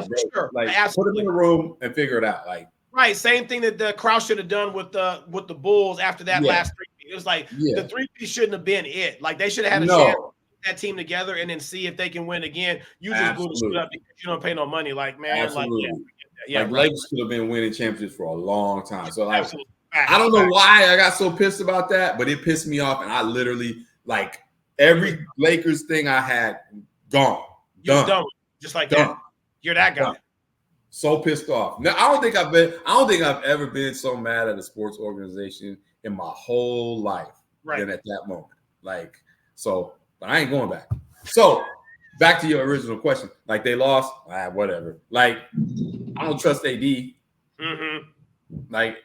in the room and figure it out. Like, same thing that the Krause should have done with the Bulls after that last three-peat. It was like the three-peat shouldn't have been it. Like, they should have had a chance to put that team together and then see if they can win again. You just blew the shit up because you don't pay no money. Like, man, Lakers could have been winning championships for a long time. So like, I don't know why I got so pissed about that, but it pissed me off, and I literally, like, every Lakers thing I had gone. Done. Just like that. You're that guy. So pissed off. Now, I don't think I've ever been so mad at a sports organization in my whole life than at that moment. Like, so, but I ain't going back. So, back to your original question. Like, they lost, whatever. Like, I don't trust AD. Mm-hmm. Like,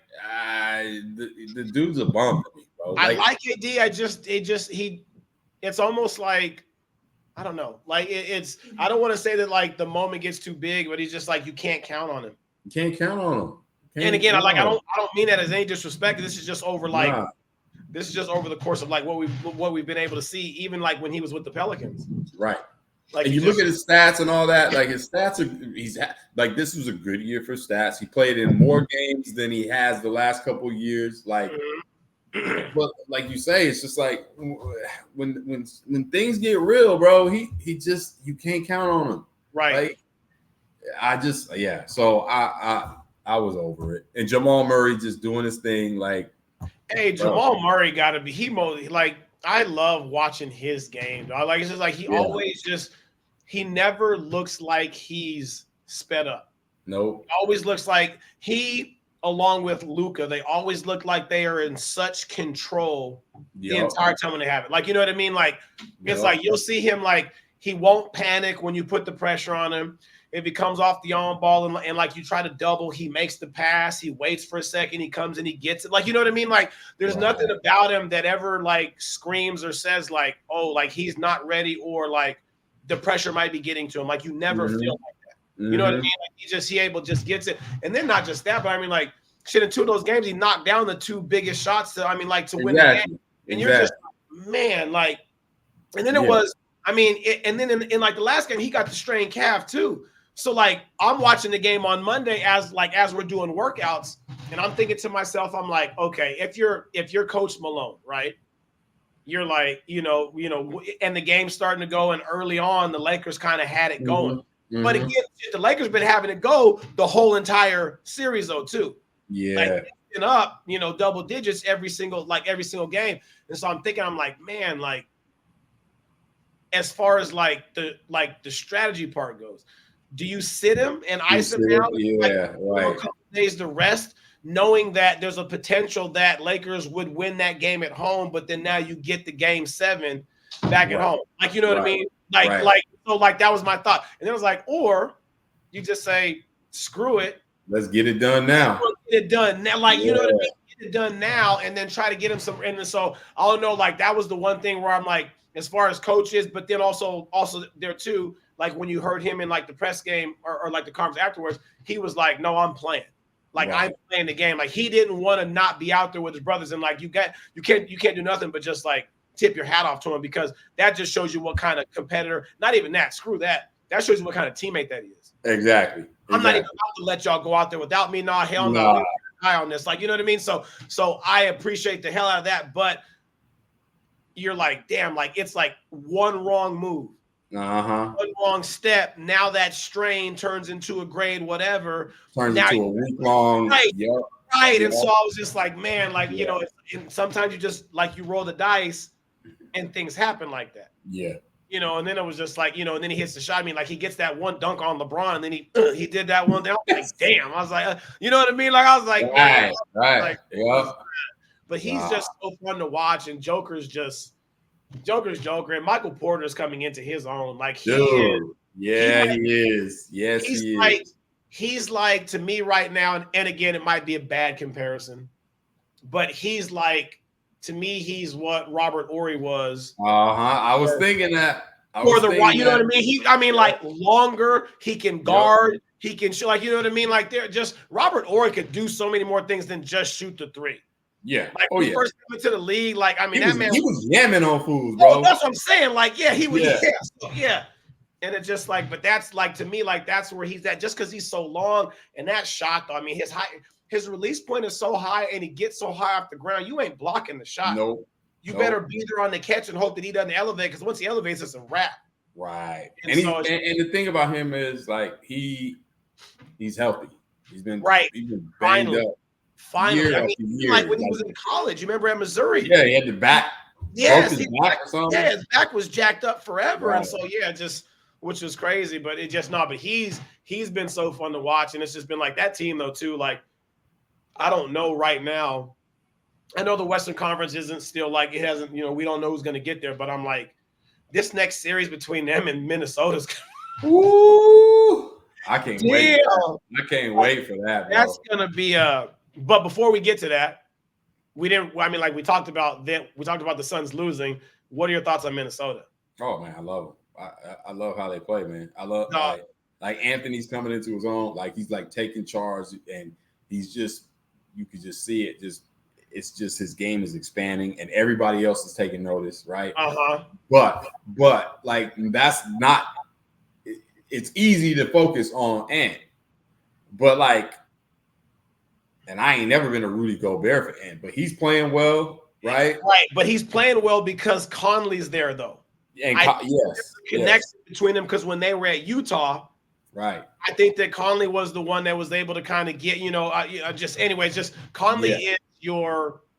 the dude's a bum to me, bro. Like, I like AD. It's almost like, I don't know. Like, I don't want to say that like the moment gets too big, but he's just like, you can't count on him. You can't count on him. And again, I don't mean that as any disrespect. This is just over this is just over the course of like what we've been able to see, even like when he was with the Pelicans. Right. Like, and you look at his stats and all that. Like, his stats this was a good year for stats. He played in more games than he has the last couple of years. Like, but like you say, it's just like when things get real, bro. He just, you can't count on him. Right. Like, So I was over it. And Jamal Murray just doing his thing. Like, hey, Jamal Murray got to be like. I love watching his game. Like, it's just like he never looks like he's sped up. Nope. He always looks like along with Luka, they always look like they are in such control the entire time when they have it. Like, you know what I mean? Like, it's like you'll see him, like, he won't panic when you put the pressure on him. If he comes off the on ball and like you try to double, he makes the pass. He waits for a second. He comes and he gets it. Like, you know what I mean? Like, there's nothing about him that ever like screams or says like, oh, like he's not ready, or like the pressure might be getting to him. Like, you never feel like that. You know what I mean? Like, he just gets it. And then not just that, but I mean, like, shit, in 2 of those games, he knocked down the 2 biggest shots to win the game. And you're just, man, like, and then it was, and then in like the last game, he got the strained calf too. So like, I'm watching the game on Monday as we're doing workouts, and I'm thinking to myself, I'm like, okay, if you're Coach Malone, right? You're like, and the game's starting to go, and early on, the Lakers kind of had it going. Mm-hmm. But again, the Lakers been having it go the whole entire series though too. Yeah. Like, up, double digits every single game. And so I'm thinking, I'm like, man, like, as far as like the strategy part goes, do you sit him and ice him down? Yeah, right. A couple days to rest, knowing that there's a potential that Lakers would win that game at home, but then now you get the game 7 back at home. Like, you know what I mean? Like that was my thought. And then it was like, or you just say, screw it. Let's get it done now. Get it done now. Like, you know what I mean? Get it done now, and then try to get him some. And so I don't know, like, that was the one thing where I'm like, as far as coaches, but then also there too, like when you heard him in like the press game or like the conference afterwards, he was like, no, I'm playing. Like, I'm playing the game. Like, he didn't want to not be out there with his brothers. And like, you can't do nothing but just like tip your hat off to him, because that just shows you what kind of competitor, not even that, screw that. That shows you what kind of teammate that is. Exactly. I'm not even about to let y'all go out there without me. Nah, hell no. Eye on this. Like, you know what I mean? So I appreciate the hell out of that. But you're like, damn, like, it's like one wrong move. One wrong step. Now that strain turns into a grade, whatever. Turns into a week long. Right. Yep. Right. And so I was just like, man, like, and sometimes you just like, you roll the dice and things happen like that. Yeah. And then it was just like, and then he hits the shot. I mean, like, he gets that one dunk on LeBron, and then he did that one. I was like, damn. I was like, you know what I mean? Like, I was like, right. Like, but he's just so fun to watch, and Joker's Joker, and Michael Porter's coming into his own. Like, he is. Yes, he is. Like, he's like, to me right now, and again, it might be a bad comparison, but he's like, to me, he's what Robert Horry was. I was thinking that. You know what I mean? Like, longer, he can guard, he can shoot, like, you know what I mean? Like, they're just, Robert Horry could do so many more things than just shoot the 3. Yeah. Like, when he first came into the league, like, I mean, he was yamming on fools, bro. That's what I'm saying. Like, he was, And it's just like, but that's like, to me, like, that's where he's at, just because he's so long. And that shot, though, I mean, his release point is so high, and he gets so high off the ground, you ain't blocking the shot. Nope. You better be there on the catch and hope that he doesn't elevate, because once he elevates, it's a wrap. Right. And the thing about him is, like, he's healthy. He's been banged up. Finally, I mean, like when he was in college, you remember at Missouri? Yeah, he had the back. Yes, his back was jacked up forever, and so which was crazy. But it just but he's been so fun to watch, and it's just been like that team though too. Like, I don't know right now. I know the Western Conference isn't still like it hasn't. We don't know who's going to get there, but I'm like, this next series between them and Minnesota's. Woo! I can't wait. I can't wait for that. Bro. That's gonna be But before we get to that, we talked about the Suns losing. What are your thoughts on Minnesota? Oh man, I love them. I love how they play, man. I love like Anthony's coming into his own. Like, he's like taking charge, and he's just, you could just see it. It's just his game is expanding, and everybody else is taking notice, right? But like, that's not. It's easy to focus on Ant, but like. And I ain't never been a Rudy Gobert fan, but he's playing well, right? Right, but he's playing well because Conley's there, though. And connection between them, because when they were at Utah, right? I think that Conley was the one that was able to kind of get, just Conley is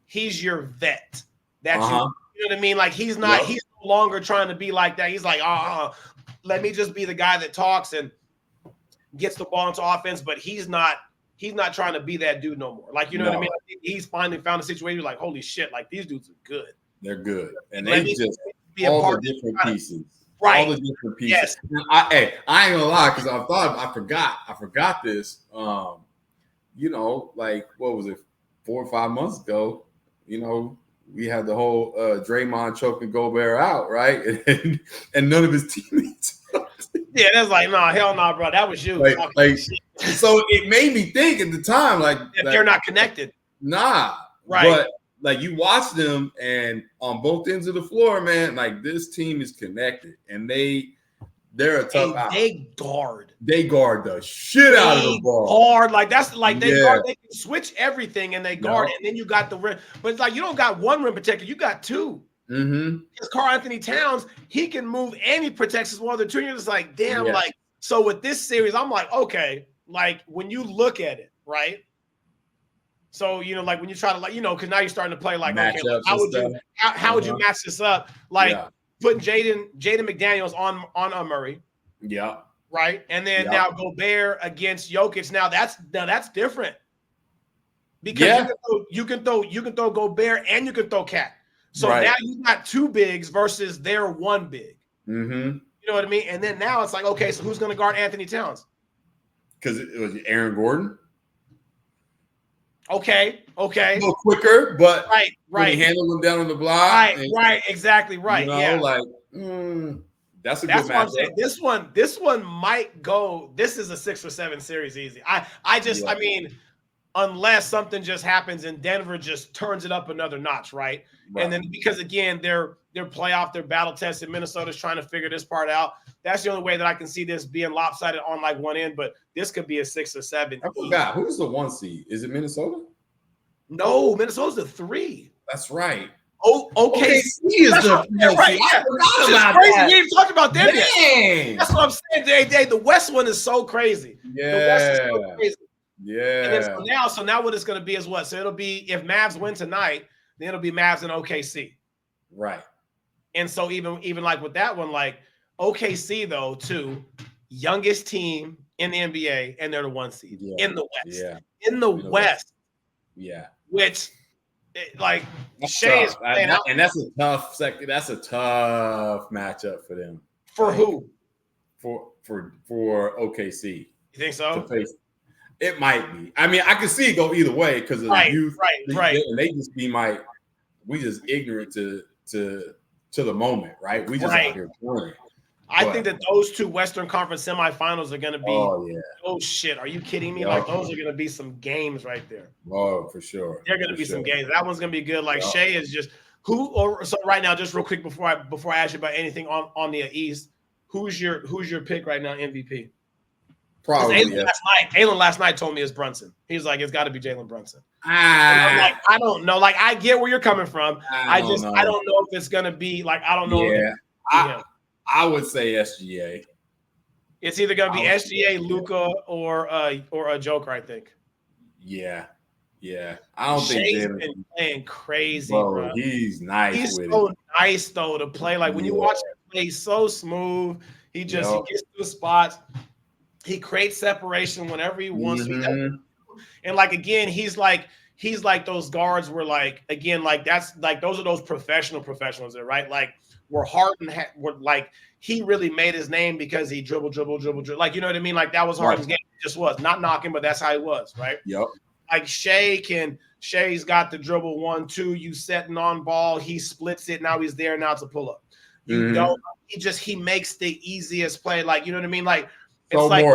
he's your vet. That's you know what I mean? Like, he's not, he's no longer trying to be like that. He's like, let me just be the guy that talks and gets the ball into offense, but he's not trying to be that dude no more. Like, you know what I mean? Like, he's finally found a situation like, holy shit, like, these dudes are good. They're good. And they just be all the different pieces. Right. All the different pieces. Yes. I ain't gonna lie, because I forgot this. Like, what was it, 4 or 5 months ago, we had the whole Draymond choking Gobert out, right? And none of his teammates. Yeah, that's like, hell no, bro. That was you. So it made me think at the time, like they're not connected. Nah, right. But like you watch them, and on both ends of the floor, man, like this team is connected, and they're a tough out. They guard. They guard the shit out of the ball. Guard like that's like they guard. They can switch everything, and they guard. And then you got the rim, but it's like you don't got one rim protector. You got two. Because Karl Anthony Towns, he can move and he protects as well. The two, you're just like, damn, like. So with this series, I'm like, okay, like when you look at it, right? So, you know, like when you try to, like, you know, because now you're starting to play like, okay, like, how would you match this up? Like putting Jaden McDaniels on Murray. Yeah. Right. And then now Gobert against Jokic. Now that's different. Because you can throw Gobert and you can throw Cat. So now you got two bigs versus their one big. You know what I mean? And then now it's like, okay, so who's going to guard Anthony Towns? Because it was Aaron Gordon. Okay. A little quicker, but right. He handled him down on the block. Right, exactly right. You know, like that's a good matchup. This one might go. This is a 6 or 7 series easy. I mean, unless something just happens and Denver just turns it up another notch, right? And then because again, they're playoff, they're battle tested. Minnesota's trying to figure this part out. That's the only way that I can see this being lopsided on like one end, but this could be a 6 or 7. I forgot. Who's the 1 seed? Is it Minnesota? No, Minnesota's the 3. That's right. Oh, okay. He is the right. I forgot about crazy. That. We ain't talking about them yet. That's what I'm saying. The West one is so crazy. Yeah. The West is so crazy. Yeah. And then so now what it's going to be is what? So it'll be if Mavs win tonight, then it'll be Mavs and OKC. Right. And so even like with that one, like OKC though, too, youngest team in the NBA, and they're the 1 seed in the West. Yeah. In the West. Yeah. Which like that's Shea tough. is playing out. And that's a tough that's a tough matchup for them. For who? For OKC. You think so? It might be. I mean, I can see it go either way because of the youth. Right. And they just we just ignorant to the moment, right? We just out here playing. I think that those 2 Western Conference semifinals are going to be. Oh shit! Are you kidding me? Like those are going to be some games right there. Oh, for sure. They're going to be some games. That one's going to be good. Like Shea is just so right now. Just real quick before I ask you about anything on the East, who's your pick right now? MVP. Probably. Alan last night told me it's Brunson. He was like, it's got to be Jalen Brunson. I'm like, I don't know. Like, I get where you're coming from. I don't know if it's gonna be like, I don't know. Yeah, I would say SGA. It's either gonna be SGA, Luka, or a Joker. I think. Yeah. I don't think Shay's been playing crazy, bro. He's nice. He's so nice though to play. Like when you watch him play, he's so smooth. He just he gets through spots. He creates separation whenever he wants to. And like again, he's like those guards were like again, like that's like those are those professionals there, right? Like where Harden were like he really made his name because he dribble. Like you know what I mean? Like that was Harden's game. It just was not knocking, but that's how he was, right? Yep. Like Shay's got the dribble 1, 2, you setting on ball, he splits it, now he's there, now it's a pull-up. You don't he makes the easiest play, like you know what I mean? Like so like,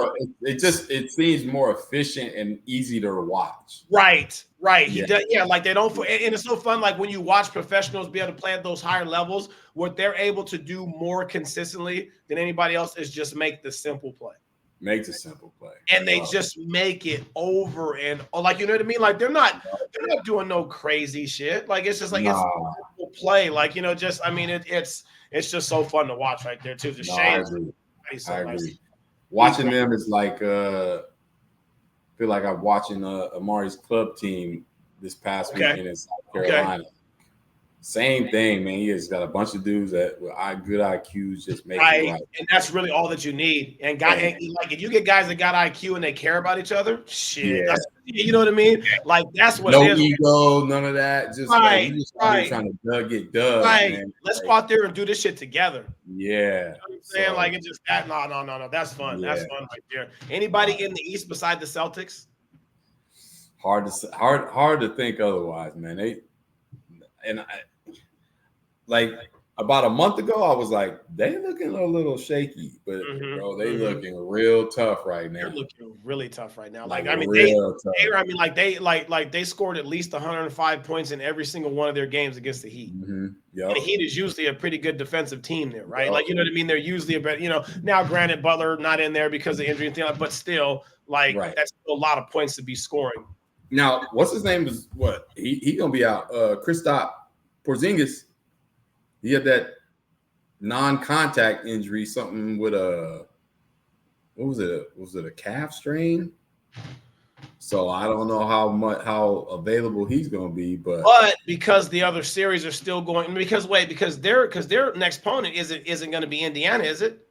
it seems more efficient and easy to watch. Right. He does, like they don't, and it's so fun. Like when you watch professionals be able to play at those higher levels, what they're able to do more consistently than anybody else is just make the simple play. Makes a simple play, and they just make it over and like you know what I mean. Like they're not doing no crazy shit. Like it's just like it's a simple play. Like you know, just I mean it's just so fun to watch right there too. The shades. I agree. Watching them is like feel like I'm watching Amari's club team this past weekend in South Carolina. Same thing, man. He has got a bunch of dudes that with good IQs just make it right. And that's really all that you need. And like if you get guys that got IQ and they care about each other, shit. Yeah. You know what I mean? Like that's what it is. No ego, none of that. Just right. Trying to get dug. Right. Man. Let's go out there and do this shit together. Yeah. You know what I'm saying? Like it's just that. No. That's fun. Yeah. That's fun right there. Anybody in the East beside the Celtics? Hard to think otherwise, man. about a month ago, I was like, they looking a little shaky, but bro, they looking real tough right now. They're looking really tough right now. Like I mean, they scored at least 105 points in every single one of their games against the Heat. And the Heat is usually a pretty good defensive team there, right? Like, you know what I mean? They're usually a better, now granted, Butler not in there because of injury and things, but still, that's still a lot of points to be scoring. Now, what's his name is what? He gonna be out. Kristaps Porzingis. He had that non-contact injury, something with what was it? Was it a calf strain? So I don't know how available he's going to be, but because the other series are still going, because their next opponent isn't going to be Indiana, is it?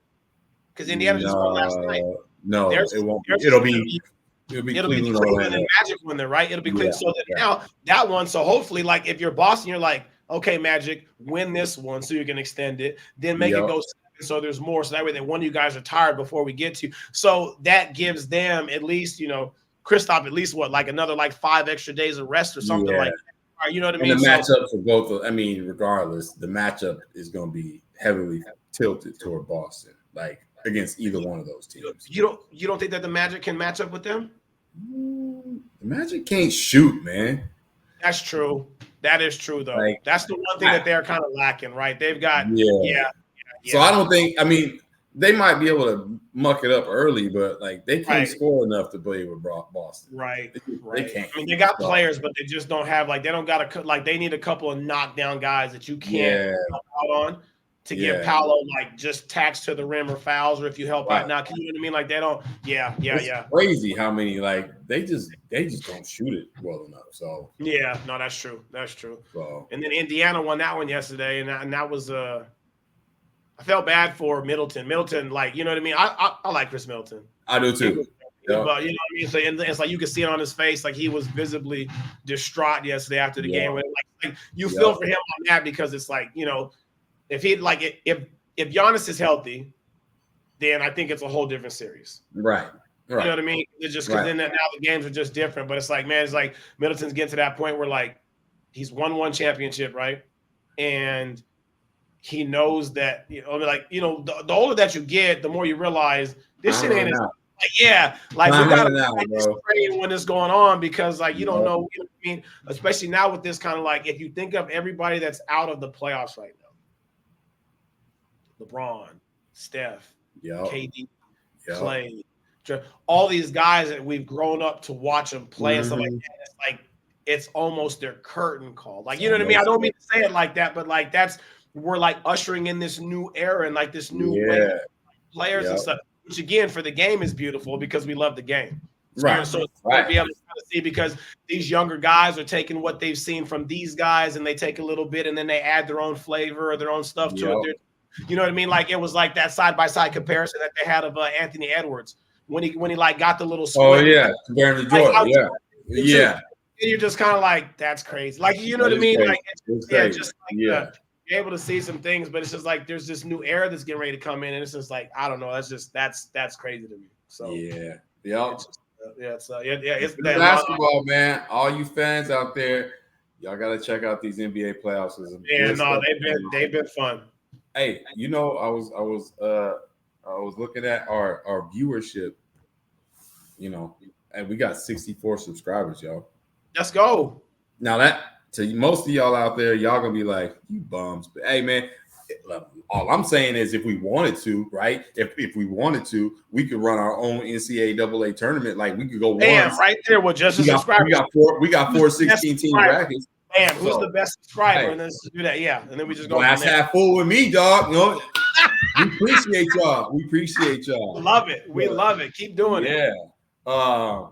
Because Indiana just won last night. No, it won't. It'll be Cleveland and Magic when they're right. It'll be Cleveland. So now that one. So hopefully, like if you're Boston, you're like, okay, Magic, win this one so you can extend it. Then make it go 7 so there's more. So that way, one of you guys are tired before we get to. So that gives them at least, Kristaps at least another 5 extra days of rest or something like that. You know what I mean? And the matchup for both. Regardless, the matchup is going to be heavily tilted toward Boston, against either one of those teams. You don't think that the Magic can match up with them? The Magic can't shoot, man. That's true. That is true, though. That's the one thing that they're kind of lacking, right? They've got So I don't think. They might be able to muck it up early, but they can't score enough to play with Boston. Right. They can't. They got players, but they just don't have they don't got they need a couple of knockdown guys that you can't help out on to give Paolo just tacks to the rim or fouls, or if you help out now, you know what I mean? They don't. It's crazy how many they just don't shoot it well enough. So no, that's true. That's true. So, and then Indiana won that one yesterday, and that was I felt bad for Middleton. Middleton, you know what I mean? I like Chris Middleton. I do too. But you know what I mean? So it's you can see it on his face, he was visibly distraught yesterday after the game. You feel for him on that because it's if he if Giannis is healthy, then I think it's a whole different series. Right. You know what I mean? It's just because then now the games are just different. But it's Middleton's getting to that point where he's won one championship, right? And he knows that the older that you get, the more you realize this shit ain't we gotta pray when it's going on because you don't know, you know what I mean? Especially now with this kind of if you think of everybody that's out of the playoffs right now, LeBron, Steph, KD, Clay, all these guys that we've grown up to watch them play and stuff like that. It's almost their curtain call. You know what I mean? I don't mean to say it like that, but we're ushering in this new era and this new way of players and stuff, which again for the game is beautiful because we love the game. Right. So to be able to see because these younger guys are taking what they've seen from these guys and they take a little bit and then they add their own flavor or their own stuff to it. You know what I mean? It was that side-by-side comparison that they had of Anthony Edwards when he got the little split. Oh yeah, comparing to Jordan. Yeah. And you're just kind of that's crazy. You know what I mean? You're able to see some things, but it's just there's this new era that's getting ready to come in, and it's just I don't know. That's crazy to me. So it's basketball, man. All you fans out there, y'all got to check out these NBA playoffs. They've been fun. Hey, I was looking at our viewership, and we got 64 subscribers, y'all. Let's go. Now to most of y'all out there, y'all gonna be like, you bums. But hey, man, all I'm saying is if we wanted to, right? If we wanted to, we could run our own NCAA tournament. We could go right there with just a subscriber. We got four 16-team brackets. Man, who's the best subscriber? And then do that, and then we just go. Glass half full with me, dog. We appreciate y'all. Love it. We love it. Keep doing it. Yeah.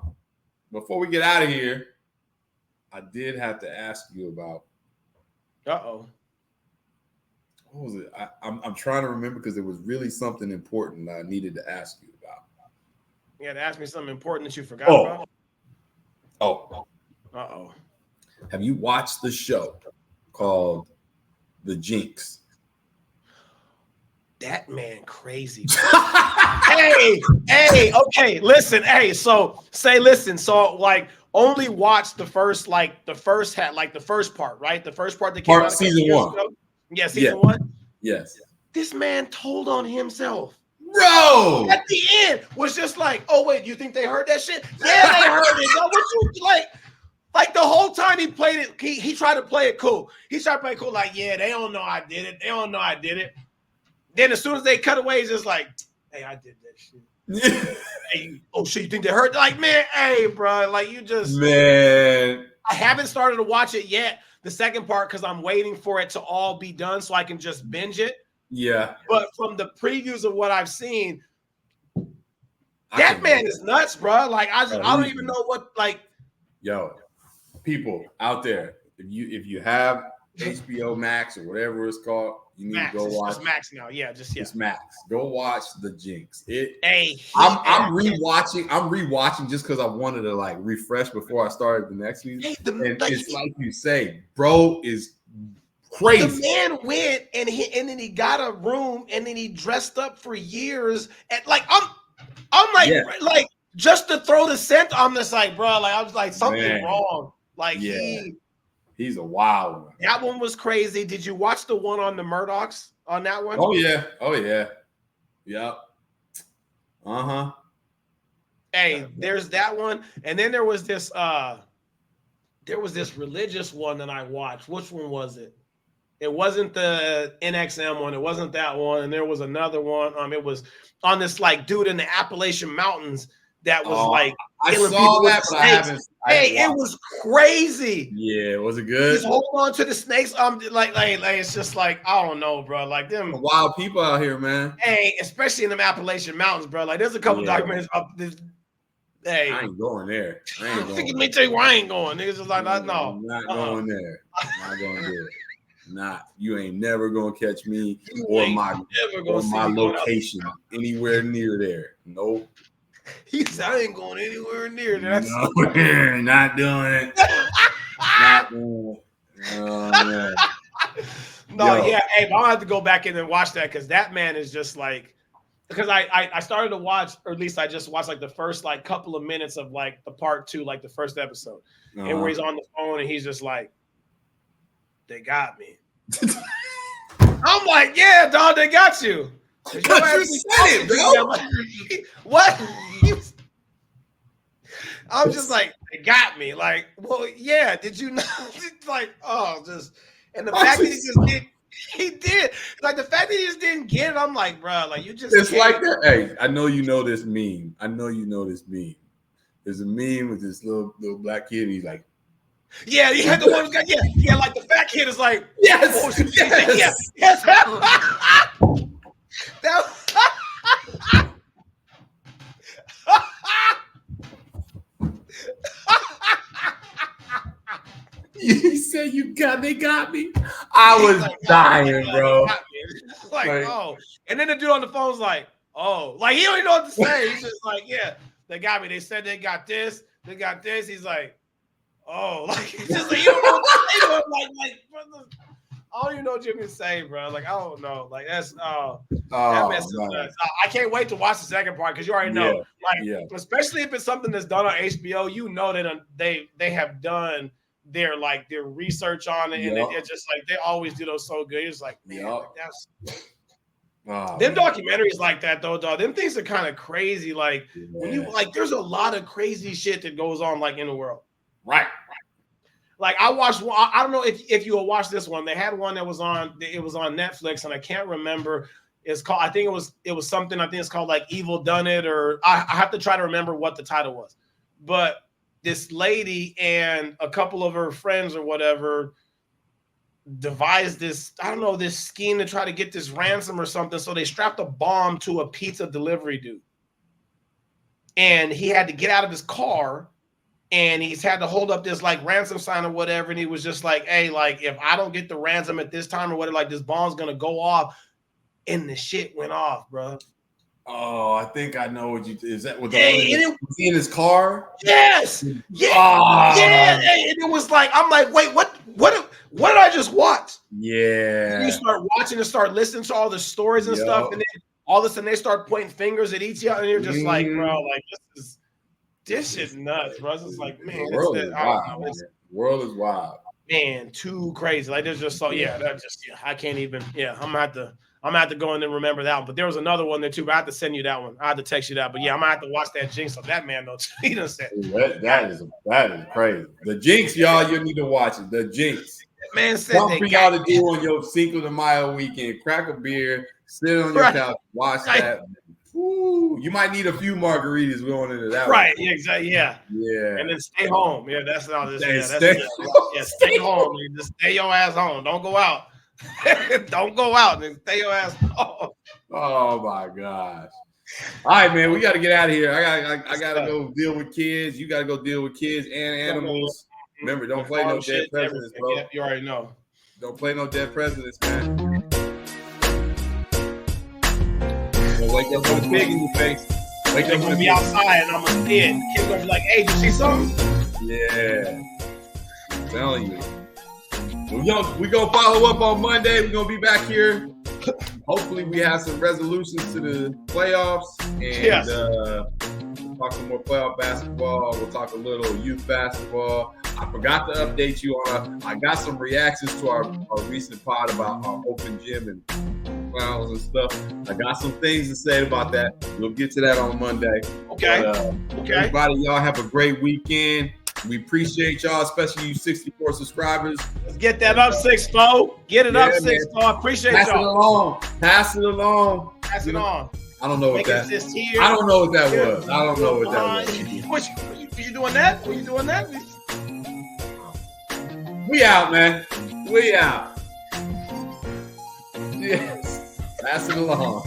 Before we get out of here, I did have to ask you about. What was it? I'm trying to remember because it was really something important that I needed to ask you about. You had to ask me something important that you forgot about? Oh. Have you watched the show called The Jinx? That man crazy. hey, okay, listen. Hey, so only watch the first part, right? The first part that came out season 1. Yeah, season 1. Yes. This man told on himself. Bro! At the end was just like, oh, wait, you think they heard that shit? Yeah, they heard it. Now, what you like the whole time he played it, he tried to play it cool. He tried to play it cool, like, yeah, they don't know I did it. They don't know I did it. Then as soon as they cut away, he's just like, hey, I did that shit. Hey, oh shit, you think they heard? Like, man, hey, bro, like you just man. I haven't started to watch it yet, the second part, because I'm waiting for it to all be done so I can just binge it. Yeah. But from the previews of what I've seen, that man is nuts, bro. Like, I don't even know what, like. Yo, people out there, if you have HBO Max or whatever it's called, you need to go watch. It's Max now, yeah, It's Max. Go watch The Jinx. I'm rewatching. I'm rewatching just because I wanted to like refresh before I started the next season. It's like you say, bro is crazy. The man went and then he got a room and then he dressed up for years and like I'm like like just to throw the scent. I'm just like, bro, like I was like something wrong. Like he's a wild one. That one was crazy. Did you watch the one on the Murdochs on that one? Oh yeah. Yep. Hey, there's that one, and then there was this religious one that I watched. Which one was it? It wasn't the NXM one. It wasn't that one. And there was another one. It was on this like dude in the Appalachian Mountains that was like I saw that, but I haven't. It was crazy. Yeah, was it good? Just hold on to the snakes. Like it's just like I don't know, bro. Like them wild people out here, man. Hey, especially in the Appalachian Mountains, bro. Like there's a couple documentaries up this. Hey, I ain't going there. Let me tell you where I ain't going. Niggas is like, no, I'm not going there. I'm not going there. Not you ain't never gonna catch me or my location anywhere near there. Nope. He said I ain't going anywhere near there. No, not doing it. Not doing it. Oh, man. No, yeah. Hey, but I'll have to go back in and watch that because that man is just like because I started to watch, or at least I just watched like the first like couple of minutes of like the part 2, like the first episode, and where he's on the phone and he's just like, they got me. I'm like, yeah, dog, they got you. Because you said it, bro. What? I'm just like, they got me. Like, well, yeah, did you not? Like, and the fact that he just did, he did. Like, the fact that he just didn't get it, I'm like, bro, like, you just. It's like that. Hey, I know you know this meme. There's a meme with this little black kid, and he's like, yeah, he had the one who got, yeah, like the fat kid is like, yes. You said they got me. I was dying, bro. Like, oh, and then the dude on the phone's like, oh, like he don't even know what to say. He's just like, yeah, they got me. They said they got this. He's like, oh, like it's just like you don't know what to say to him. Like, brother, I don't even know what you can say, bro. Like, I don't know. Like, that's that mess is nuts. I can't wait to watch the second part because you already know. Especially if it's something that's done on HBO, you know that they have done their research on it, and it's just like they always do those so good. It's like, man, like, that's them documentaries like that though, dog. Them things are kind of crazy. Like when you there's a lot of crazy shit that goes on like in the world. Right. Like I watched one. I don't know if you will watch this one. They had one that was on Netflix, and I can't remember. It's called. I think it was something. I think it's called like Evil Done It, or I have to try to remember what the title was. But this lady and a couple of her friends or whatever devised this, I don't know, this scheme to try to get this ransom or something. So they strapped a bomb to a pizza delivery dude. And he had to get out of his car and he's had to hold up this like ransom sign or whatever. And he was just like, hey, like if I don't get the ransom at this time or whatever, like this bomb's going to go off. And the shit went off, bro. Oh, I think I know what is that with the in his car? Yes. Yeah. Yeah. And it was like, I'm like, wait, what did I just watch? Yeah. And you start watching and start listening to all the stories and stuff, and then all of a sudden they start pointing fingers at each other, and you're just like, bro, like this shit nuts, bro. It's just like, man, the world is wild. World is wild. Man, too crazy. Like there's just so I can't even. Yeah, I'm gonna have to go in and remember that one. But there was another one there too. But I have to send you that one. I have to text you that. But yeah, I'm gonna have to watch that Jinx of that man though. He done said that is crazy. The Jinx, y'all, you need to watch it. The Jinx. Man said something for y'all to do on your Cinco de Mayo weekend. Crack a beer, sit on your couch, watch that. Ooh, you might need a few margaritas going into that. Right, one. Exactly. Yeah. And then stay home. Yeah, that's all this. Stay home. Just stay your ass home. Don't go out. Don't go out and stay your ass home. Oh my gosh. All right, man. We got to get out of here. I gotta go deal with kids. You gotta go deal with kids and animals. Remember, don't play no dead presidents, bro. Yeah, you already know. Don't play no dead presidents, man. Wake up with a pig in your face. Wake up and be outside, and I'm gonna see it. Kids gonna be like, "Hey, did you see something?" Yeah, I'm telling you. We gonna follow up on Monday. We're gonna be back here. Hopefully, we have some resolutions to the playoffs, and we'll talk some more playoff basketball. We'll talk a little youth basketball. I forgot to update you on. I got some reactions to our recent pod about our open gym and clowns and stuff. I got some things to say about that. We'll get to that on Monday. Okay. But, everybody, y'all have a great weekend. We appreciate y'all, especially you 64 subscribers. Let's get that up 6-4. Get it up 6-4. I appreciate y'all. Pass it along. Pass it on. I don't know what that. I don't know what that was. I don't know what that was. You doing that? Were you doing that? We out, man. We out. Yes. Pass it along.